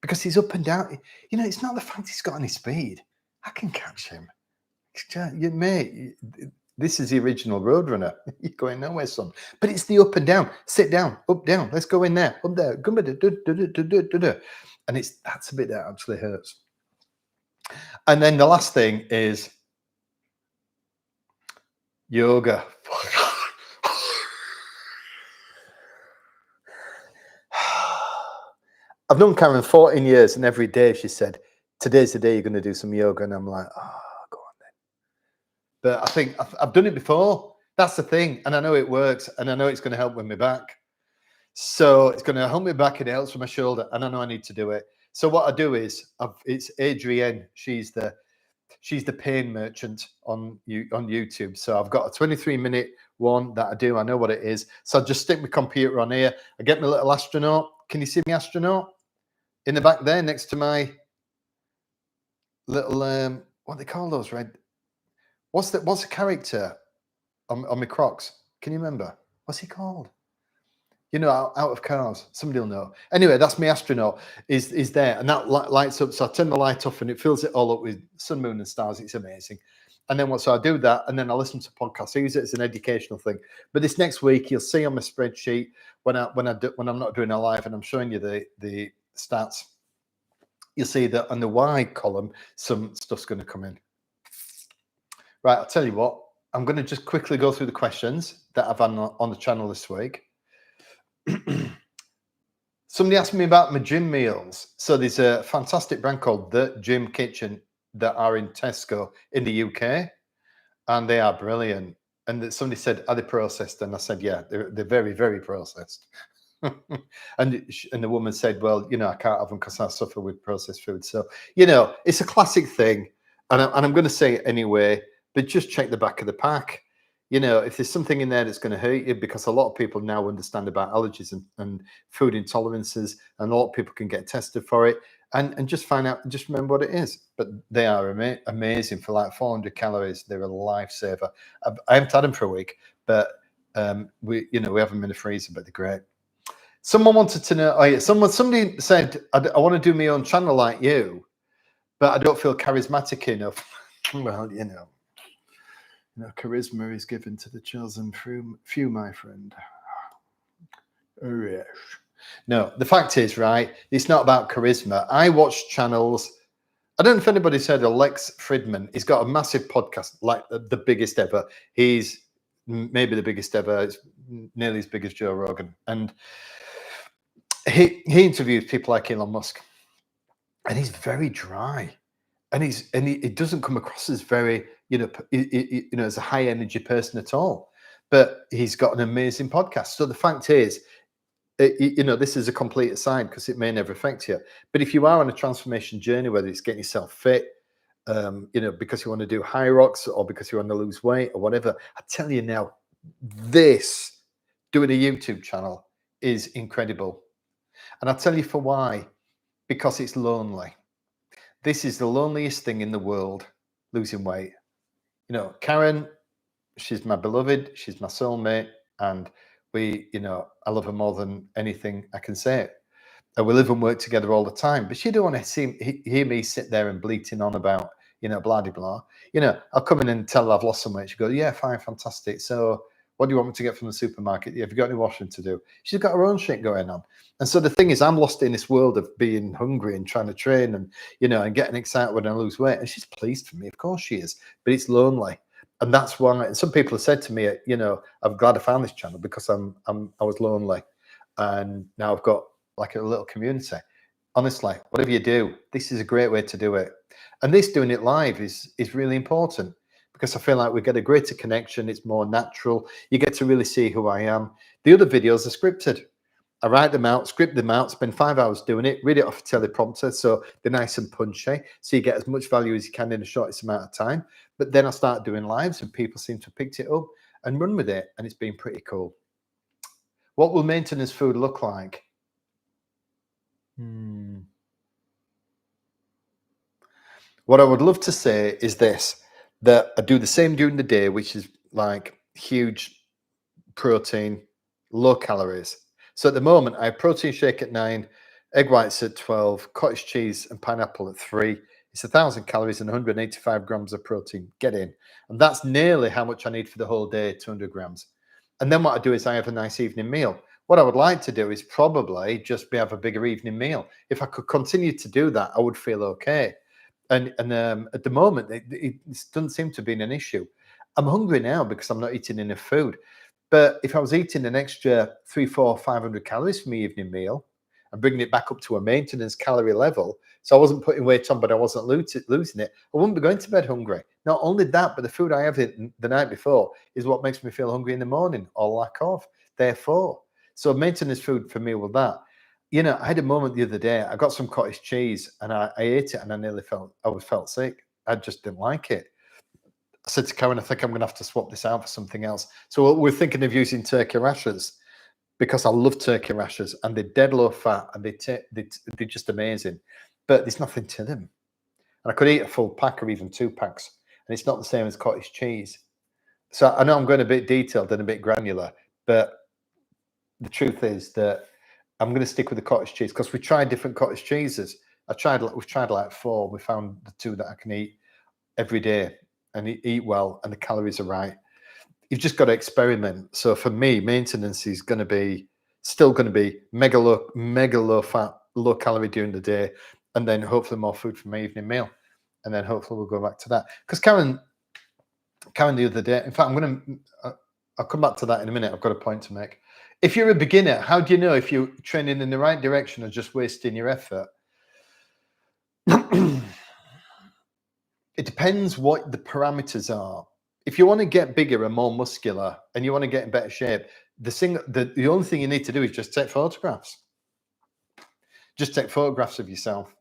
because he's up and down. It's not the fact he's got any speed. I can catch him. Mate, this is the original Roadrunner. You're going nowhere, son. But it's the up and down. Sit down, up, down. Let's go in there, up there. And that's a bit that actually hurts. And then the last thing is yoga. I've known Karen 14 years, and every day she said, today's the day you're going to do some yoga. And I'm like, oh, go on then. But I think I've done it before. That's the thing. And I know it works. And I know it's going to help with my back. So it's going to help me back, and it helps with my shoulder. And I know I need to do it. So what I do is, it's Adrienne. She's the pain merchant on YouTube. So I've got a 23-minute one that I do. I know what it is. So I just stick my computer on here. I get my little astronaut. Can you see me astronaut in the back there next to my little what they call those, right? What's the character on my Crocs? Can you remember? What's he called? Out of Cars. Somebody will know. Anyway, that's my astronaut is there, and that lights up. So I turn the light off, and it fills it all up with sun, moon, and stars. It's amazing. And then so I do that, and then I listen to podcasts. I use it as an educational thing. But this next week, you'll see on my spreadsheet when I'm not doing a live, and I'm showing you the stats. You'll see that on the Y column, some stuff's going to come in. Right, I'll tell you what. I'm going to just quickly go through the questions that I've on the channel this week. Somebody asked me about my gym meals. So there's a fantastic brand called The Gym Kitchen that are in Tesco in the UK, and they are brilliant. And somebody said, are they processed? And I said, yeah, they're very, very processed. and the woman said, well, I can't have them because I suffer with processed food. So, it's a classic thing. And I'm going to say it anyway, but just check the back of the pack. If there's something in there that's going to hurt you, because a lot of people now understand about allergies and food intolerances, and a lot of people can get tested for it, and just find out, just remember what it is. But they are amazing for like 400 calories. They're a lifesaver. I haven't had them for a week, but we have them in the freezer, but they're great. Someone wanted to know, somebody said, I want to do my own channel like you, but I don't feel charismatic enough. Well, charisma is given to the chosen few, my friend. Oh, yes. No, the fact is, right, it's not about charisma. I watch channels. I don't know if anybody's heard of Lex Fridman. He's got a massive podcast, like the biggest ever. He's maybe the biggest ever. It's nearly as big as Joe Rogan. And he interviews people like Elon Musk. And he's very dry. And he doesn't come across as very, as a high energy person at all. But he's got an amazing podcast. So the fact is, this is a complete aside because it may never affect you. But if you are on a transformation journey, whether it's getting yourself fit, because you want to do high rocks or because you want to lose weight or whatever, I tell you now, doing a YouTube channel is incredible. And I'll tell you for why. Because it's lonely. This is the loneliest thing in the world, losing weight. You know, Karen, she's my beloved, she's my soulmate, and I love her more than anything I can say. And we live and work together all the time. But she don't want to hear me sit there and bleating on about, blah, blah, blah. I'll come in and tell her I've lost some weight. She goes, yeah, fine, fantastic. So what do you want me to get from the supermarket? Have you got any washing to do? She's got her own shit going on. And so the thing is, I'm lost in this world of being hungry and trying to train and, and getting excited when I lose weight. And she's pleased for me. Of course she is. But it's lonely. And that's why some people have said to me, I'm glad I found this channel because I was lonely. And now I've got like a little community. Honestly, whatever you do, this is a great way to do it. And this doing it live is really important because I feel like we get a greater connection. It's more natural. You get to really see who I am. The other videos are scripted. I write them out, script them out, spend 5 hours doing it, read it off a teleprompter, so they're nice and punchy, so you get as much value as you can in the shortest amount of time. But then I start doing lives and people seem to have picked it up and run with it, and it's been pretty cool. What will maintenance food look like? What I would love to say is this, that I do the same during the day, which is like huge protein, low calories. So at the moment, I have protein shake at 9, egg whites at 12, cottage cheese and pineapple at 3. It's 1,000 calories and 185 grams of protein. Get in. And that's nearly how much I need for the whole day, 200 grams. And then what I do is I have a nice evening meal. What I would like to do is probably just have a bigger evening meal. If I could continue to do that, I would feel okay. And at the moment, it doesn't seem to be an issue. I'm hungry now because I'm not eating enough food. But if I was eating an extra 300, 400, 500 calories for my evening meal and bringing it back up to a maintenance calorie level, so I wasn't putting weight on, but I wasn't losing it, I wouldn't be going to bed hungry. Not only that, but the food I have the night before is what makes me feel hungry in the morning or lack of. Therefore, so maintenance food for me was that. I had a moment the other day. I got some cottage cheese and I ate it and I nearly felt sick. I just didn't like it. I said to Karen, I think I'm going to have to swap this out for something else. So we're thinking of using turkey rashers because I love turkey rashers and they're dead low fat and they're just amazing. But there's nothing to them. And I could eat a full pack or even 2 packs. And it's not the same as cottage cheese. So I know I'm going a bit detailed and a bit granular, but the truth is that I'm going to stick with the cottage cheese because we tried different cottage cheeses. We've tried like 4. We found the 2 that I can eat every day and eat well, and the calories are right. You've just got to experiment. So for me, maintenance is still going to be mega low fat, low calorie during the day, and then hopefully more food for my evening meal, and then hopefully we'll go back to that. Because Karen the other day, in fact, I'll come back to that in a minute. I've got a point to make. If you're a beginner, how do you know if you're training in the right direction or just wasting your effort? It depends what the parameters are. If you want to get bigger and more muscular and you want to get in better shape, the only thing you need to do is just take photographs. Just take photographs of yourself.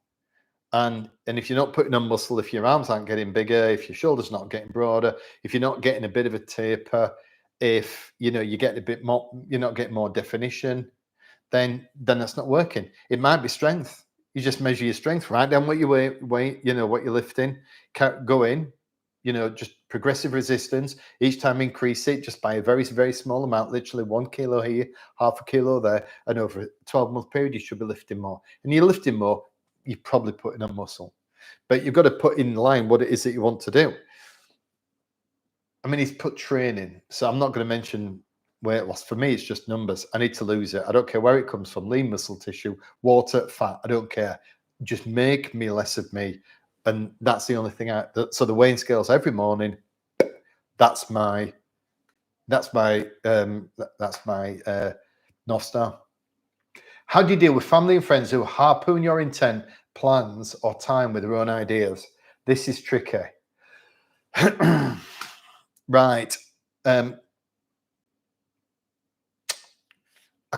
And if you're not putting on muscle, if your arms aren't getting bigger, if your shoulders not getting broader, if you're not getting a bit of a taper, if you're getting a bit more, you're not getting more definition, then that's not working. It might be strength. You just measure your strength, write down what you weight, what you're lifting, go in, just progressive resistance. Each time increase it just by a very, very small amount, literally 1 kilo here, half a kilo there, and over a 12-month period, you should be lifting more. And you're lifting more, you're probably putting on muscle. But you've got to put in line what it is that you want to do. I mean, he's put training, so I'm not going to mention weight loss. For me, it's just numbers. I need to lose it. I don't care where it comes from, lean muscle tissue, water, fat, I don't care. Just make me less of me. And that's the only thing so the weighing scales every morning, that's my North Star. How do you deal with family and friends who harpoon your intent, plans, or time with their own ideas? This is tricky. Right. I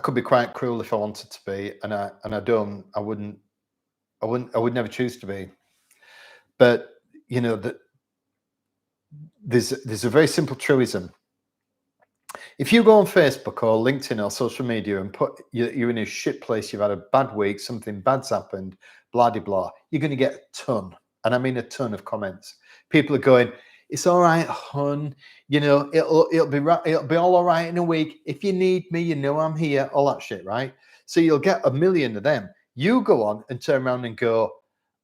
could be quite cruel if I wanted to be, and I don't. I would never choose to be. But there's a very simple truism. If you go on Facebook or LinkedIn or social media and put you're in a shit place, you've had a bad week, something bad's happened, blah de blah, you're going to get a ton, and I mean a ton of comments. People are going, "It's all right, hun. You know, it'll be right. It'll be all right in a week. If you need me, you know I'm here." All that shit, right? So you'll get a million of them. You go on and turn around and go,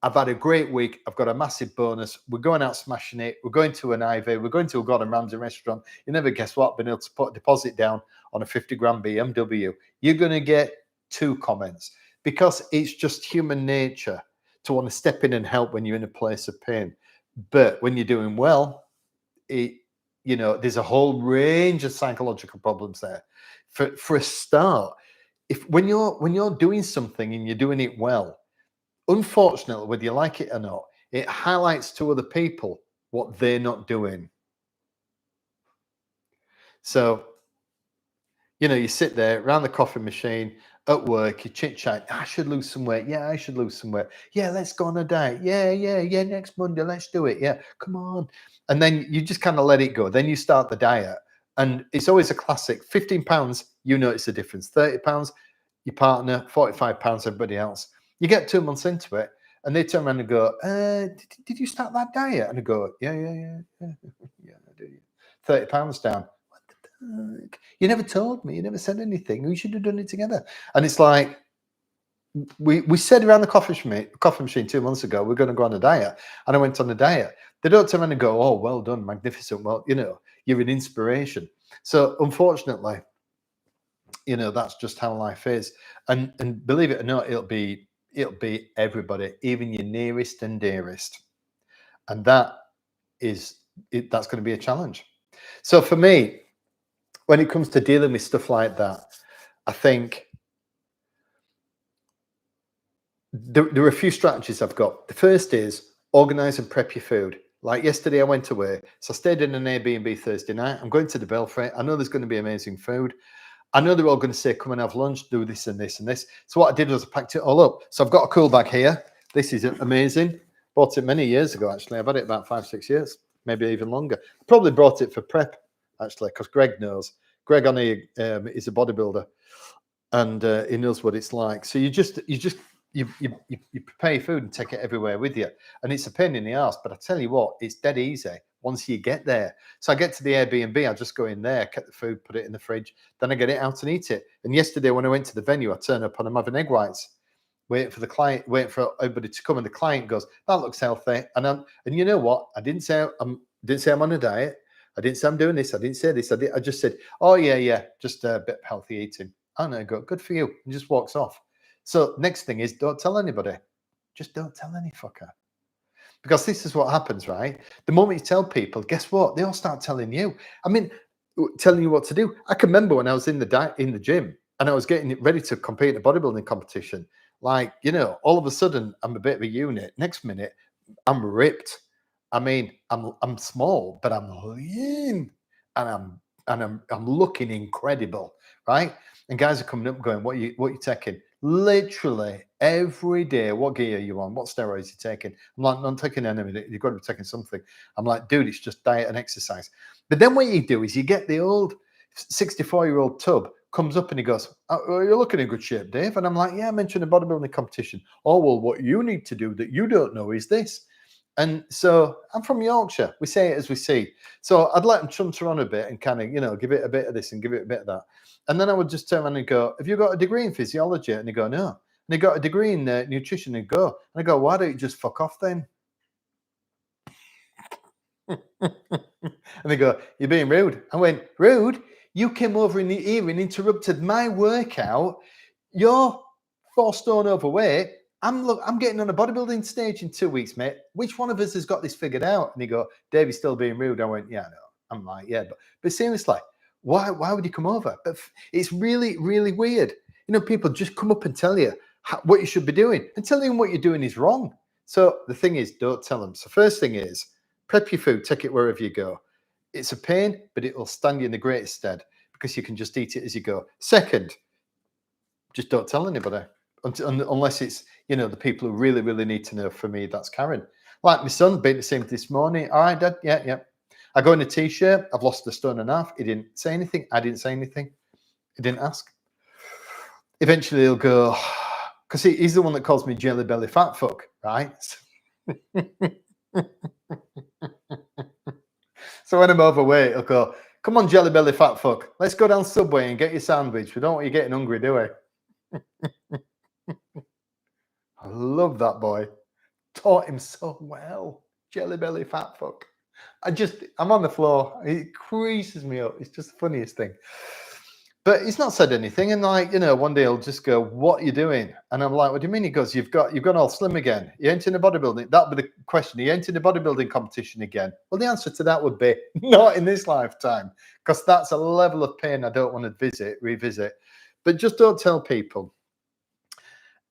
"I've had a great week. I've got a massive bonus. We're going out smashing it. We're going to an Ivy. We're going to a Gordon Ramsay restaurant." You never guess what? Been able to put a deposit down on a 50 grand BMW. You're going to get 2 comments because it's just human nature to want to step in and help when you're in a place of pain. But when you're doing well, there's a whole range of psychological problems there. For a start, if when you're doing something and you're doing it well, unfortunately, whether you like it or not, it highlights to other people what they're not doing. So, you sit there around the coffee machine at work, you chit chat. I should lose some weight. Yeah, I should lose some weight. Yeah, let's go on a diet. Yeah. Next Monday, let's do it. Yeah, come on. And then you just kind of let it go. Then you start the diet. And it's always a classic. 15 pounds, you notice the difference. 30 pounds, your partner, 45 pounds, everybody else. You get 2 months into it, and they turn around and go, did you start that diet? And I go, yeah, I do. 30 pounds down. What the fuck? You never told me. You never said anything. We should have done it together. And it's like, we said around the coffee machine 2 months ago, we're going to go on a diet. And I went on a diet. They don't turn around and go, oh, well done, magnificent. Well, you're an inspiration. So unfortunately, that's just how life is. And believe it or not, it'll be everybody, even your nearest and dearest. And that's going to be a challenge. So for me, when it comes to dealing with stuff like that, I think there are a few strategies I've got. The first is organize and prep your food. Like yesterday, I went away. So I stayed in an Airbnb Thursday night. I'm going to the Belfry. I know there's going to be amazing food. I know they're all going to say, come and have lunch, do this and this and this. So what I did was I packed it all up. So I've got a cool bag here. This is amazing. Bought it many years ago, actually. I've had it about 5-6 years, maybe even longer. Probably brought it for prep, actually, because Greg knows. Greg on here is a bodybuilder, and he knows what it's like. So you prepare your food and take it everywhere with you. And it's a pain in the ass, but I tell you what, it's dead easy once you get there. So I get to the Airbnb, I just go in there, get the food, put it in the fridge, then I get it out and eat it. And yesterday when I went to the venue, I turn up and I'm having egg whites, waiting for everybody to come, and the client goes, that looks healthy. And you know what? I didn't say I'm on a diet. I didn't say I'm doing this. I didn't say this. I just said, oh yeah, just a bit of healthy eating. And I go, good for you. And just walks off. So next thing is, don't tell anybody. Just don't tell any fucker. Because this is what happens, right? The moment you tell people, guess what? They all start telling you. I mean, telling you what to do. I can remember when I was in the gym and I was getting ready to compete in a bodybuilding competition. Like, all of a sudden I'm a bit of a unit. Next minute, I'm ripped. I mean, I'm small, but I'm lean, and I'm looking incredible, right? And guys are coming up going, what you taking? Literally every day, what gear are you on? What steroids are you taking? I'm like, no, I'm taking any. You've got to be taking something. I'm like, dude, it's just diet and exercise. But then what you do is you get the old 64-year-old tub comes up and he goes, oh, you're looking in good shape, Dave. And I'm like, yeah, I mentioned a bodybuilding competition. Oh, well, what you need to do that you don't know is this. And so I'm from Yorkshire. We say it as we see. So I'd let him chunter on a bit and kind of, give it a bit of this and give it a bit of that. And then I would just turn around and go, have you got a degree in physiology? And they go, no. And they got a degree in nutrition and go. And I go, why don't you just fuck off then? And they go, you're being rude. I went, rude? You came over in the ear and interrupted my workout. You're 4 stone overweight. I'm getting on a bodybuilding stage in 2 weeks, mate. Which one of us has got this figured out? And he go, Davey's still being rude. I went, yeah, no. I'm like, yeah, but seriously, why would you come over? But it's really, really weird. People just come up and tell you what you should be doing, and telling them what you're doing is wrong. So the thing is, don't tell them. So first thing is, prep your food, take it wherever you go. It's a pain, but it will stand you in the greatest stead because you can just eat it as you go. Second, just don't tell anybody unless it's, the people who really, really need to know. For me, that's Karen. Like my son, being the same this morning. All right, Dad. Yeah. I go in a t-shirt, I've lost a stone and a half. He didn't say anything. I didn't say anything. He didn't ask. Eventually he'll go, because he's the one that calls me jelly belly fat fuck, right? So when I'm overweight, he'll go, come on, jelly belly fat fuck, let's go down Subway and get your sandwich. We don't want you getting hungry, do we? I love that boy. Taught him so well. Jelly belly fat fuck. I'm on the floor. It creases me up. It's just the funniest thing. But he's not said anything. And like, one day he'll just go, what are you doing? And I'm like, what do you mean? He goes, you've gone all slim again. You ain't in the bodybuilding. That'd be the question. You ain't in the bodybuilding competition again. Well, the answer to that would be not in this lifetime, because that's a level of pain I don't want to revisit. But just don't tell people.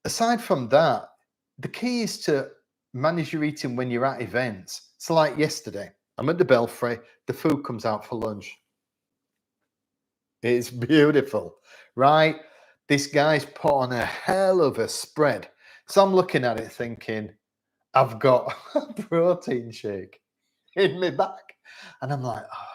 Aside from that, the key is to manage your eating when you're at events. So like yesterday, I'm at the Belfry, the food comes out for lunch. It's beautiful, right? This guy's put on a hell of a spread. So I'm looking at it thinking, I've got a protein shake in my bag. And I'm like, oh,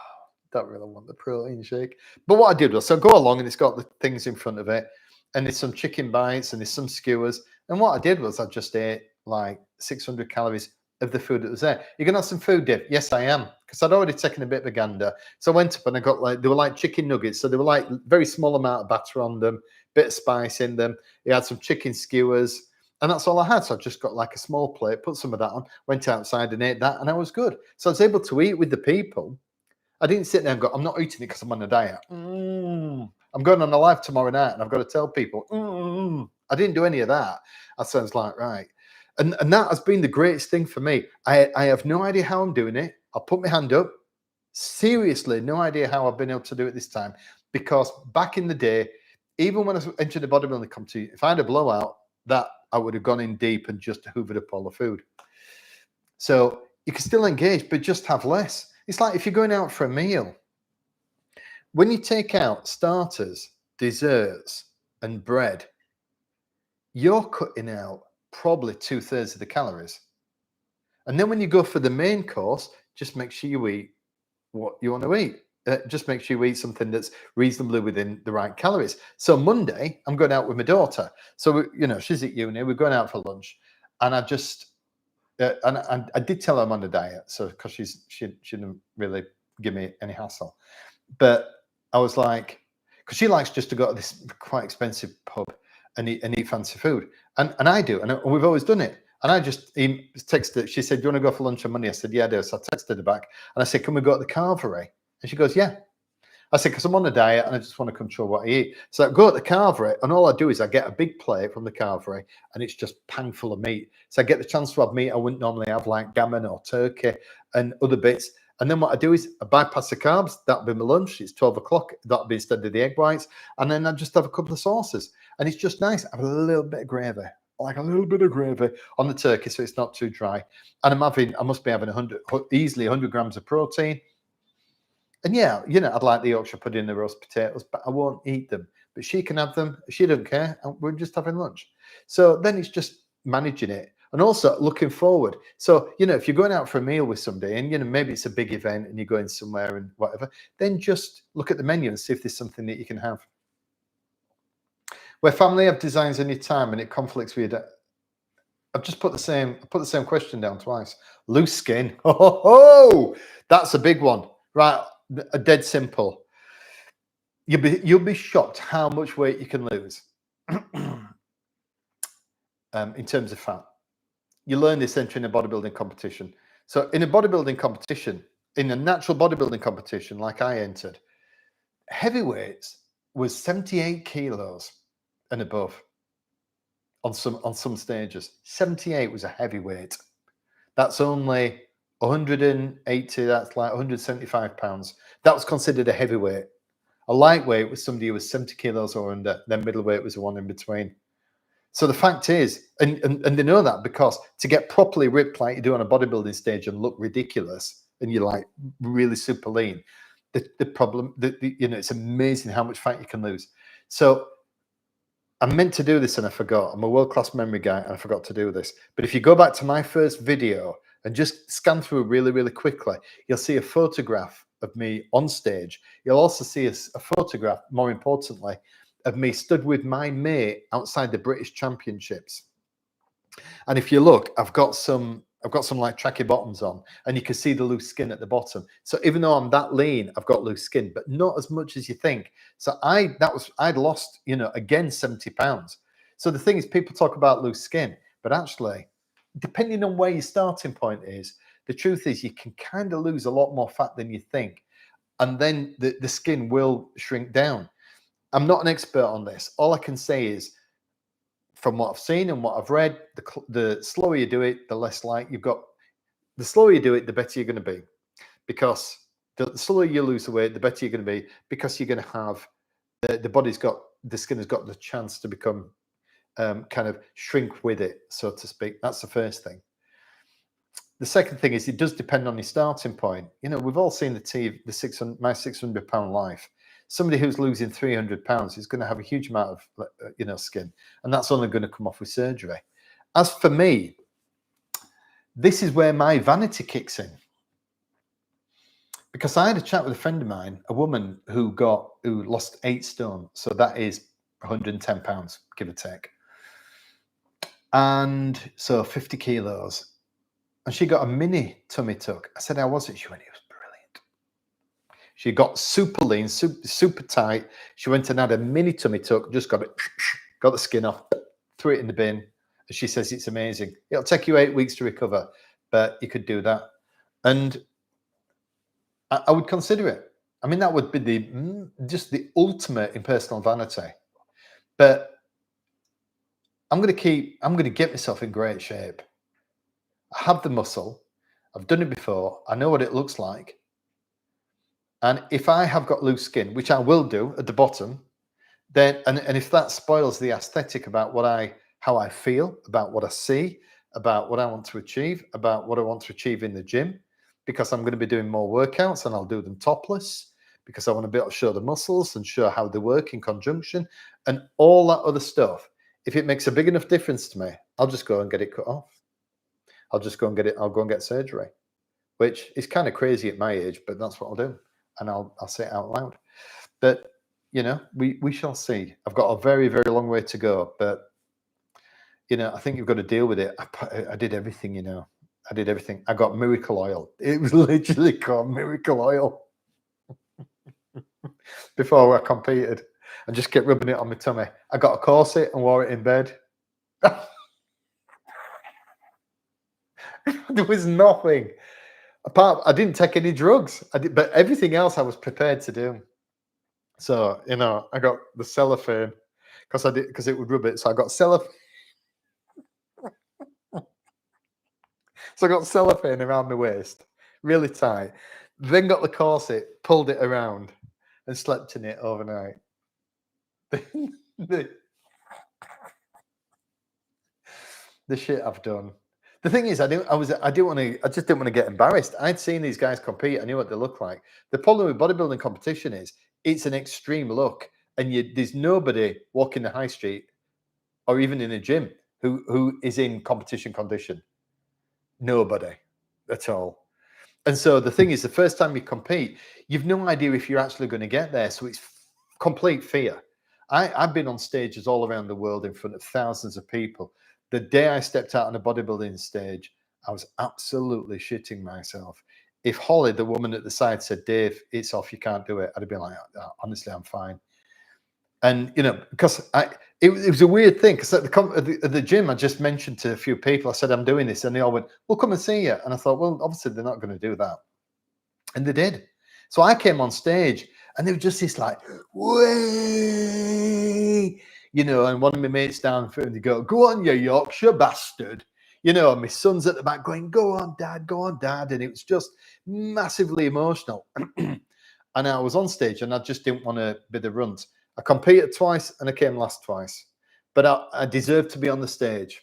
don't really want the protein shake. But what I did was, so I go along and it's got the things in front of it. And there's some chicken bites and there's some skewers. And what I did was I just ate like 600 calories of the food that was there. You're going to have some food, Dave? Yes, I am. Because I'd already taken a bit of a gander. So I went up and I got they were like chicken nuggets. So they were like very small amount of batter on them, bit of spice in them. He had some chicken skewers. And that's all I had. So I just got like a small plate, put some of that on, went outside and ate that. And I was good. So I was able to eat with the people. I didn't sit there and go, I'm not eating it because I'm on a diet. I'm going on a live tomorrow night and I've got to tell people, I didn't do any of that. That sounds like, right. And that has been the greatest thing for me. I have no idea how I'm doing it. I'll put my hand up. Seriously, no idea how I've been able to do it this time. Because back in the day, even when I entered the bodybuilding competition, if I had a blowout, that I would have gone in deep and just hoovered up all the food. So you can still engage, but just have less. It's like if you're going out for a meal, when you take out starters, desserts, and bread, you're cutting out probably 2/3 of the calories. And then when you go for the main course, just make sure you eat what you want to eat. Just make sure you eat something that's reasonably within the right calories. So Monday, I'm going out with my daughter. So, she's at uni. We're going out for lunch. And I just, and I did tell her I'm on a diet. So, because she didn't really give me any hassle. But I was like, because she likes just to go to this quite expensive pub and eat fancy food. And I do. And we've always done it. And I just texted, she said, do you want to go for lunch on Monday? I said, yeah, I do. So I texted her back and I said, can we go to the Carvery? And she goes, yeah. I said, because I'm on a diet and I just want to control what I eat. So I go to the Carvery and all I do is I get a big plate from the Carvery and it's just pang full of meat. So I get the chance to have meat I wouldn't normally have, like gammon or turkey and other bits. And then what I do is I bypass the carbs. That'll be my lunch. It's 12 o'clock. That'll be instead of the egg whites. And then I just have a couple of sauces. And it's just nice. I have a little bit of gravy. Like a little bit of gravy on the turkey so it's not too dry. And I must be having easily 100 grams of protein. And yeah, I'd like the Yorkshire pudding and the roast potatoes, but I won't eat them. But she can have them. She doesn't care. And we're just having lunch. So then it's just managing it. And also looking forward. So, if you're going out for a meal with somebody and, maybe it's a big event and you're going somewhere and whatever, then just look at the menu and see if there's something that you can have. Where family have designs any time and it conflicts with your I've just put the same question down twice. Loose skin. Oh, that's a big one. Right. Dead simple. You'll be shocked how much weight you can lose in terms of fat. You learn this entering a bodybuilding competition. So in a bodybuilding competition, in a natural bodybuilding competition like I entered, heavyweights was 78 kilos and above on some stages. 78 was a heavyweight. That's only 180, that's like 175 pounds. That was considered a heavyweight. A lightweight was somebody who was 70 kilos or under, then middleweight was the one in between. So the fact is, and they know that because to get properly ripped like you do on a bodybuilding stage and look ridiculous and you're like really super lean, the problem, it's amazing how much fat you can lose. So I meant to do this and I forgot. I'm a world-class memory guy and I forgot to do this. But if you go back to my first video and just scan through really, really quickly, you'll see a photograph of me on stage. You'll also see a photograph, more importantly, of me stood with my mate outside the British Championships. And if you look, I've got some like tracky bottoms on, and you can see the loose skin at the bottom. So even though I'm that lean, I've got loose skin, but not as much as you think. So I'd lost, again, 70 pounds. So the thing is, people talk about loose skin, but actually, depending on where your starting point is, the truth is you can kind of lose a lot more fat than you think. And then the skin will shrink down. I'm not an expert on this. All I can say is, from what I've seen and what I've read, the slower you do it, the less like you've got. The slower you do it, the better you're going to be, because the slower you lose the weight, the better you're going to be, because you're going to have the skin has got the chance to become kind of shrink with it, so to speak. That's the first thing. The second thing is, it does depend on your starting point. We've all seen the 600 my 600-pound life. Somebody who's losing 300 pounds is going to have a huge amount of skin, and that's only going to come off with surgery. As for me, this is where my vanity kicks in, because I had a chat with a friend of mine, a woman who lost 8 stone, so that is 110 pounds, give or take, and so 50 kilos, and she got a mini tummy tuck. I said, "How was it?" She went, "It was brilliant." She got super lean, super tight. She went and had a mini tummy tuck, just got the skin off, threw it in the bin. And she says it's amazing. It'll take you 8 weeks to recover, but you could do that. And I would consider it. I mean, that would be just the ultimate in personal vanity. But I'm going to get myself in great shape. I have the muscle. I've done it before. I know what it looks like. And if I have got loose skin, which I will do at the bottom, then and if that spoils the aesthetic about how I feel, about what I see, about what I want to achieve, about what I want to achieve in the gym, because I'm going to be doing more workouts and I'll do them topless, because I want to be able to show the muscles and show how they work in conjunction and all that other stuff. If it makes a big enough difference to me, I'll just go and get it cut off. I'll just go and get it. I'll go and get surgery, which is kind of crazy at my age, but that's what I'll do. And I'll say it out loud. But we shall see. I've got a very, very long way to go, but I think you've got to deal with it. I did everything. I did everything. I got miracle oil. It was literally called miracle oil before I competed. I just kept rubbing it on my tummy. I got a corset and wore it in bed. There was nothing. I didn't take any drugs. But everything else I was prepared to do. So, I got the cellophane because it would rub it. So I got cellophane. So I got cellophane around my waist, really tight. Then got the corset, pulled it around, and slept in it overnight. the shit I've done. The thing is, I just didn't want to get embarrassed. I'd seen these guys compete. I knew what they looked like. The problem with bodybuilding competition is it's an extreme look, and there's nobody walking the high street or even in a gym who is in competition condition. Nobody at all. And so the thing is, the first time you compete, you've no idea if you're actually going to get there. So it's complete fear. I've been on stages all around the world in front of thousands of people. The day I stepped out on a bodybuilding stage, I was absolutely shitting myself. If Holly, the woman at the side, said, "Dave, it's off, you can't do it," I'd be like, "Honestly, I'm fine." And because it was a weird thing, because at the gym, I just mentioned to a few people, I said, "I'm doing this," and they all went, "We'll come and see you." And I thought, well, obviously they're not going to do that, and they did. So I came on stage, and there was just this like, way, and one of my mates down and they go on, you Yorkshire bastard, and my son's at the back going, go on, Dad," and it was just massively emotional. And I was on stage, and I just didn't want to be the runt. I competed twice and I came last twice, but I deserved to be on the stage.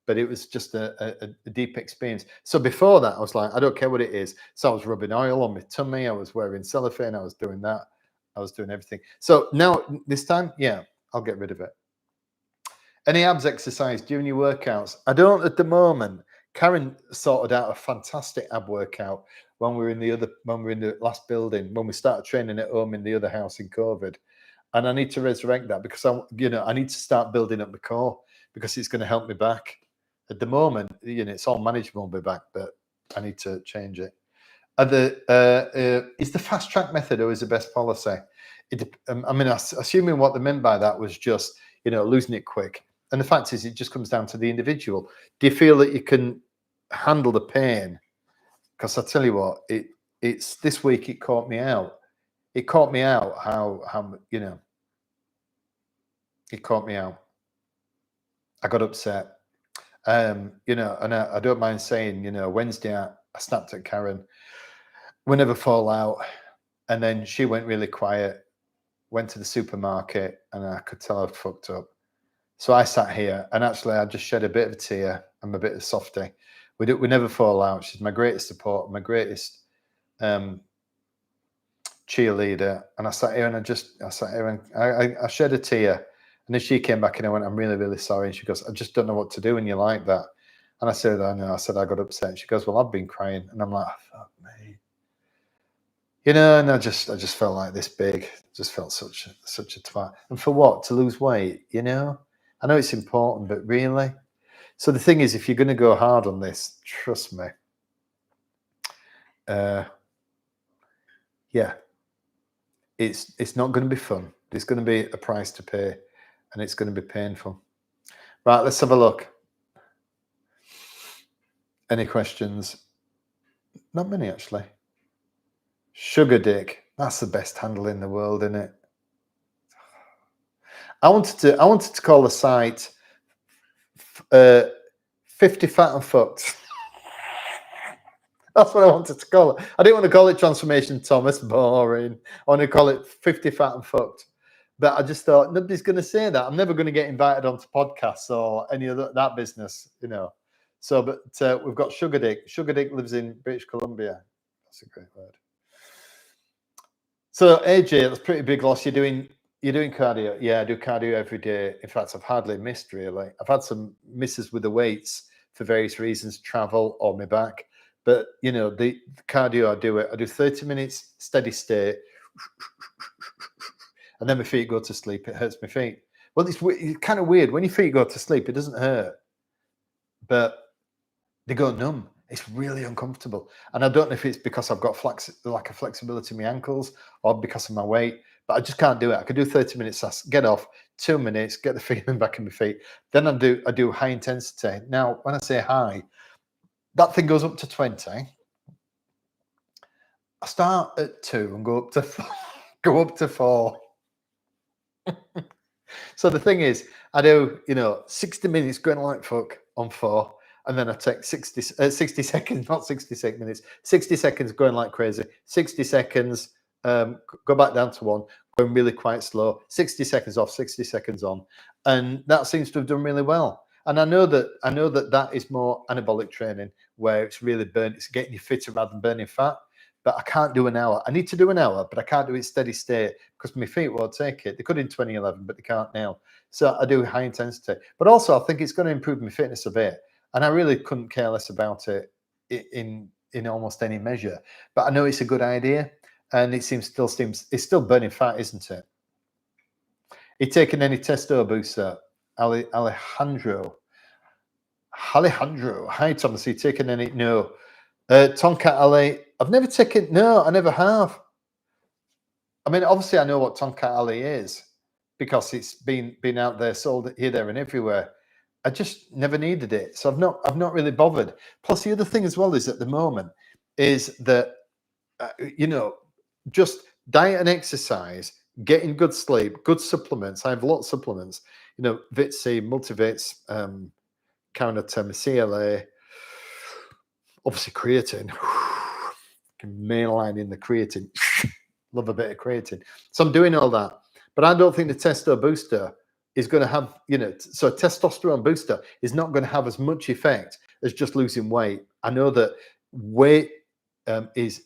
But it was just a deep experience. So before that, I was like, I don't care what it is. So I was rubbing oil on my tummy. I was wearing cellophane. I was doing that. I was doing everything. So now this time, yeah, I'll get rid of it. Any abs exercise during your workouts? I don't at the moment, Karen sorted out a fantastic ab workout when we were in the last building, when we started training at home in the other house in COVID. And I need to resurrect that because I need to start building up the core because it's going to help me back. At the moment, it's all manageable by back, but I need to change it. Is the fast track method always the best policy? Assuming what they meant by that was just, losing it quick. And the fact is, it just comes down to the individual. Do you feel that you can handle the pain? Because I tell you what, it's this week it caught me out. It caught me out how it caught me out. I got upset. And I don't mind saying, Wednesday I snapped at Karen. We never fall out. And then she went really quiet, went to the supermarket, and I could tell I'd fucked up. So I sat here, and actually I just shed a bit of a tear. I'm a bit of a softie. We never fall out. She's my greatest support, my greatest cheerleader. And I sat here and I shed a tear. And then she came back and I went, I'm really, really sorry. And she goes, I just don't know what to do when you like that. And I said, I know. I said, I got upset. She goes, well, I've been crying. And I'm like, oh, fuck me. And I just felt like this big. Just felt such a twat. And for what? To lose weight, I know it's important, but really? So the thing is, if you're going to go hard on this, trust me, it's not going to be fun. There's going to be a price to pay, and it's going to be painful. Right, let's have a look. Any questions? Not many, actually. Sugar Dick. That's the best handle in the world, isn't it? I wanted to call the site 50 Fat and Fucked. That's what I wanted to call it. I didn't want to call it Transformation Thomas, boring. I want to call it 50 Fat and Fucked. But I just thought, nobody's going to say that. I'm never going to get invited onto podcasts or any of that business, So, but we've got Sugar Dick. Sugar Dick lives in British Columbia. That's a great word. So, AJ, that's pretty big loss. You're doing cardio. Yeah, I do cardio every day. In fact, I've hardly missed, really. I've had some misses with the weights for various reasons, travel or my back. But, the cardio, I do 30 minutes steady state. And then my feet go to sleep. It hurts my feet. Well, it's kind of weird. When your feet go to sleep, it doesn't hurt. But they go numb. It's really uncomfortable. And I don't know if it's because I've got lack of flexibility in my ankles or because of my weight, but I just can't do it. I could do 30 minutes, get off, 2 minutes, get the feeling back in my feet. Then I do high intensity. Now, when I say high, that thing goes up to 20. I start at 2 and go up to 4. So the thing is, I do, 60 minutes going like fuck on 4. And then I take 60 seconds, not 66 minutes, 60 seconds going like crazy, 60 seconds, go back down to 1, going really quite slow, 60 seconds off, 60 seconds on. And that seems to have done really well. And I know that is more anabolic training where it's really it's getting you fitter rather than burning fat. But I can't do an hour. I need to do an hour, but I can't do it steady state because my feet won't take it. They could in 2011, but they can't now. So I do high intensity. But also, I think it's going to improve my fitness a bit. And I really couldn't care less about it in almost any measure. But I know it's a good idea, and it's still burning fat, isn't it? You taking any testo booster, Alejandro? Hi Thomas. Are you taking any? No. Tonkat Ali. I've never taken. No, I never have. I mean, obviously, I know what Tonkat Ali is because it's been out there, sold here, there, and everywhere. I just never needed it, so I've not really bothered. Plus, the other thing as well is at the moment is that just diet and exercise, getting good sleep, good supplements. I have lots of supplements. Vitsi, Multivits, Carnitine, CLA, obviously creatine. Mainline in the creatine. Love a bit of creatine. So I'm doing all that, but I don't think the testo booster is going to have, so a testosterone booster is not going to have as much effect as just losing weight. I know that weight is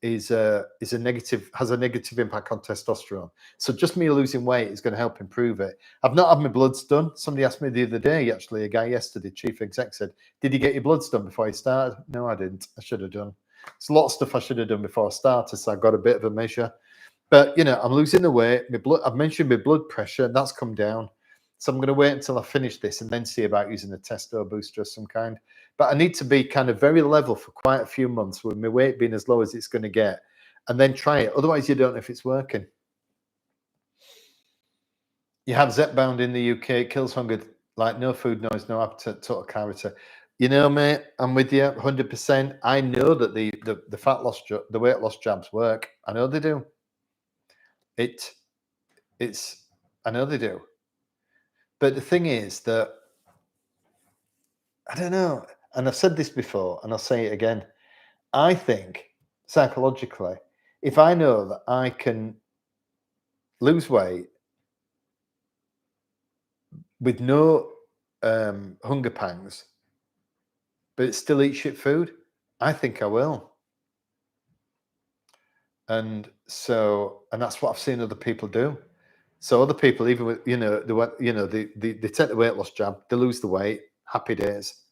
is a negative, has a negative impact on testosterone. So just me losing weight is going to help improve it. I've not had my bloods done. Somebody asked me the other day, actually, a guy yesterday, chief exec, said, "Did you get your bloods done before you started?" No, I didn't. I should have done. There's a lot of stuff I should have done before I started, so I got a bit of a measure. But I'm losing the weight. My blood, I've mentioned my blood pressure, and that's come down. So I'm going to wait until I finish this and then see about using a testo booster of some kind. But I need to be kind of very level for quite a few months with my weight being as low as it's going to get, and then try it. Otherwise, you don't know if it's working. You have Zepbound in the UK. It kills hunger like no food, noise, no appetite, total character. Mate, I'm with you 100%. I know that the fat loss, the weight loss jabs work. I know they do. I know they do. But the thing is that, I don't know, and I've said this before, and I'll say it again. I think psychologically, if I know that I can lose weight with no hunger pangs, but still eat shit food, I think I will. And that's what I've seen other people do. So other people, even with they take the weight loss jab, they lose the weight, happy days.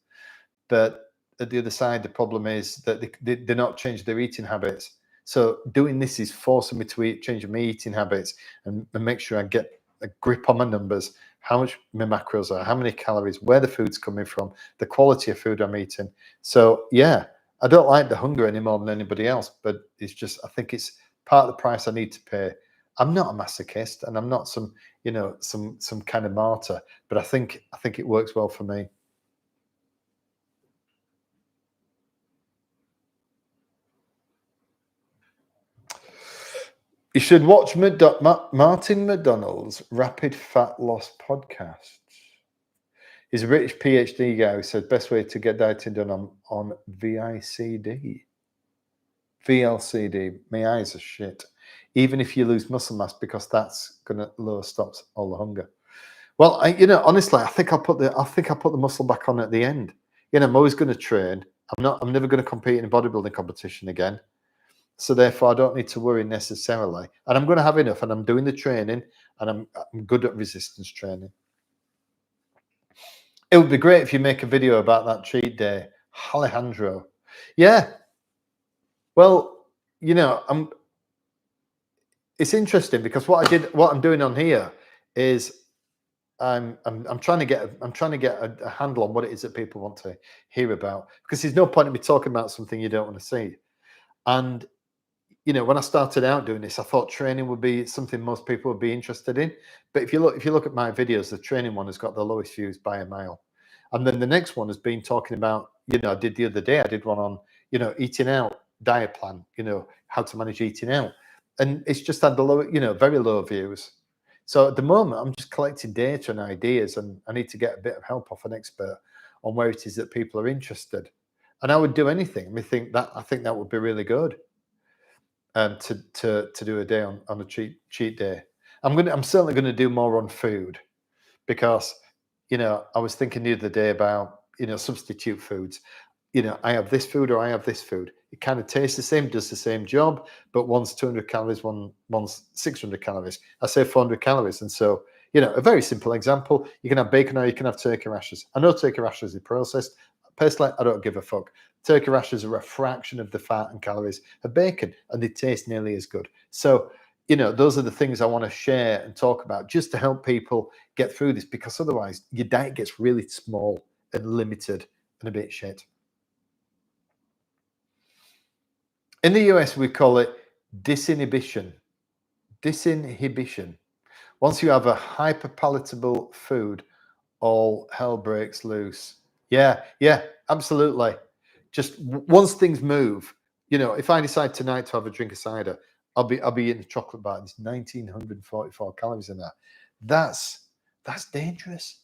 But at the other side, the problem is that they're not changing their eating habits. So doing this is forcing me to changing my eating habits and make sure I get a grip on my numbers, how much my macros are, how many calories, where the food's coming from, the quality of food I'm eating. So yeah, I don't like the hunger any more than anybody else, but it's just, I think it's part of the price I need to pay. I'm not a masochist, and I'm not some kind of martyr, but I think it works well for me. You should watch Martin McDonald's Rapid Fat Loss podcast. He's a British PhD guy who said best way to get dieting done on VICD. VLCD. My eyes are shit. Even if you lose muscle mass, because that's gonna lower stops all the hunger. Well, honestly, I think I'll put the muscle back on at the end. I'm always going to train. I'm never going to compete in a bodybuilding competition again. So therefore, I don't need to worry necessarily. And I'm going to have enough, and I'm doing the training, and I'm good at resistance training. It would be great if you make a video about that cheat day, Alejandro. Yeah. Well, it's interesting because what I'm doing on here is I'm trying to get a handle on what it is that people want to hear about, because there's no point in me talking about something you don't want to see. And when I started out doing this, I thought training would be something most people would be interested in. But if you look at my videos, the training one has got the lowest views by a mile. And then the next one has been talking about, I did the other day, I did one on, eating out, diet plan, how to manage eating out. And it's just had the low, very low views. So at the moment, I'm just collecting data and ideas, and I need to get a bit of help off an expert on where it is that people are interested. And I would do anything. I think that would be really good. To do a day on a cheat day. I'm certainly gonna do more on food, because I was thinking the other day about substitute foods. I have this food or I have this food. It kind of tastes the same, does the same job, but one's 200 calories, one's 600 calories. I say 400 calories, and so a very simple example: you can have bacon or you can have turkey rashers. I know turkey rashers are processed. Personally, I don't give a fuck. Turkey rashers are a fraction of the fat and calories of bacon, and they taste nearly as good. So, those are the things I want to share and talk about, just to help people get through this, because otherwise your diet gets really small and limited and a bit shit. In the US, we call it disinhibition. Disinhibition. Once you have a hyperpalatable food, all hell breaks loose. Yeah, absolutely. Just once things move, if I decide tonight to have a drink of cider, I'll be eating a chocolate bar. There's 1,944 calories in that. That's dangerous.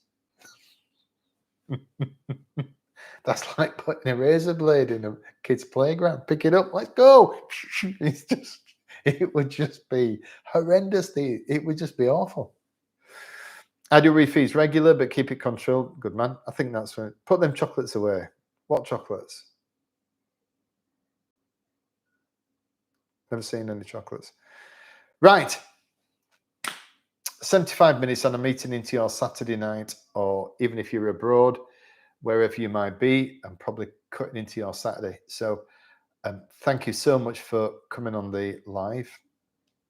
That's like putting a razor blade in a kid's playground. Pick it up, let's go. It would just be horrendous. It would just be awful. I do refeeds regular, but keep it controlled. Good man. I think that's right. Put them chocolates away. What chocolates? Never seen any chocolates. Right. 75 minutes and I'm eating into your Saturday night, or even if you're abroad, wherever you might be, I'm probably cutting into your Saturday. So thank you so much for coming on the live.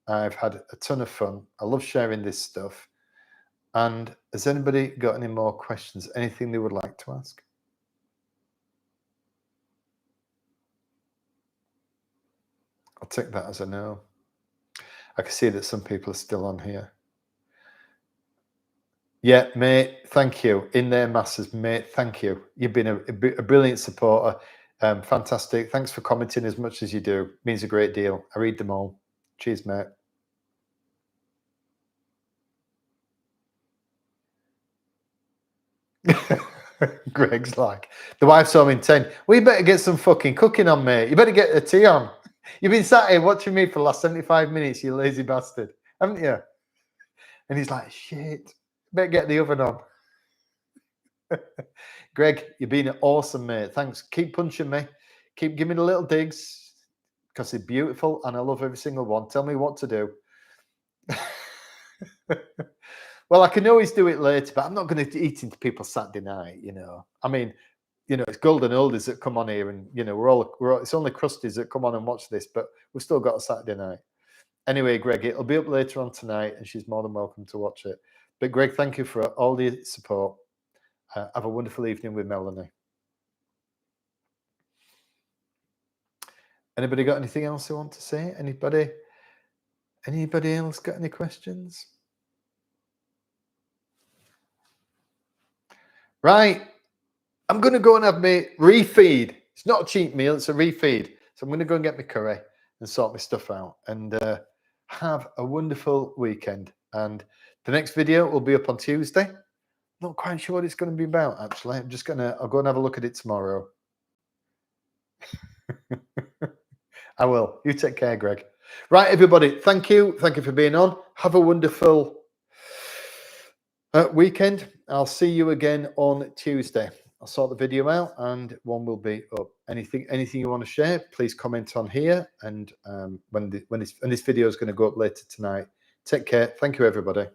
I've had a ton of fun. I love sharing this stuff. And has anybody got any more questions? Anything they would like to ask? I'll take that as a no. I can see that some people are still on here. Yeah, mate, thank you. In their masses, mate, thank you. You've been a brilliant supporter. Fantastic. Thanks for commenting as much as you do. Means a great deal. I read them all. Cheers, mate. Greg's like, the wife saw him in 10. Well, you better get some fucking cooking on, mate. You better get a tea on. You've been sat here watching me for the last 75 minutes, you lazy bastard, haven't you? And he's like, shit, better get the oven on. Greg, you've been awesome, mate. Thanks. Keep punching me. Keep giving me the little digs because they're beautiful and I love every single one. Tell me what to do. Well, I can always do it later, but I'm not going to eat into people's Saturday night, you know. I mean, you know, it's golden oldies that come on here and, you know, we're all it's only crusties that come on and watch this, but we've still got a Saturday night. Anyway, Greg, it'll be up later on tonight and she's more than welcome to watch it. But Greg, thank you for all the support. Have a wonderful evening with Melanie. Anybody got anything else they want to say? Anybody else got any questions? Right. I'm going to go and have my refeed. It's not a cheap meal. It's a refeed. So I'm going to go and get my curry and sort my stuff out and have a wonderful weekend. And the next video will be up on Tuesday. Not quite sure what it's going to be about, actually. I'll go and have a look at it tomorrow. I will. You take care, Greg. Right, everybody. Thank you. Thank you for being on. Have a wonderful weekend. I'll see you again on Tuesday. I'll sort the video out and one will be up. Anything you want to share, please comment on here. And when this video is going to go up later tonight. Take care. Thank you, everybody.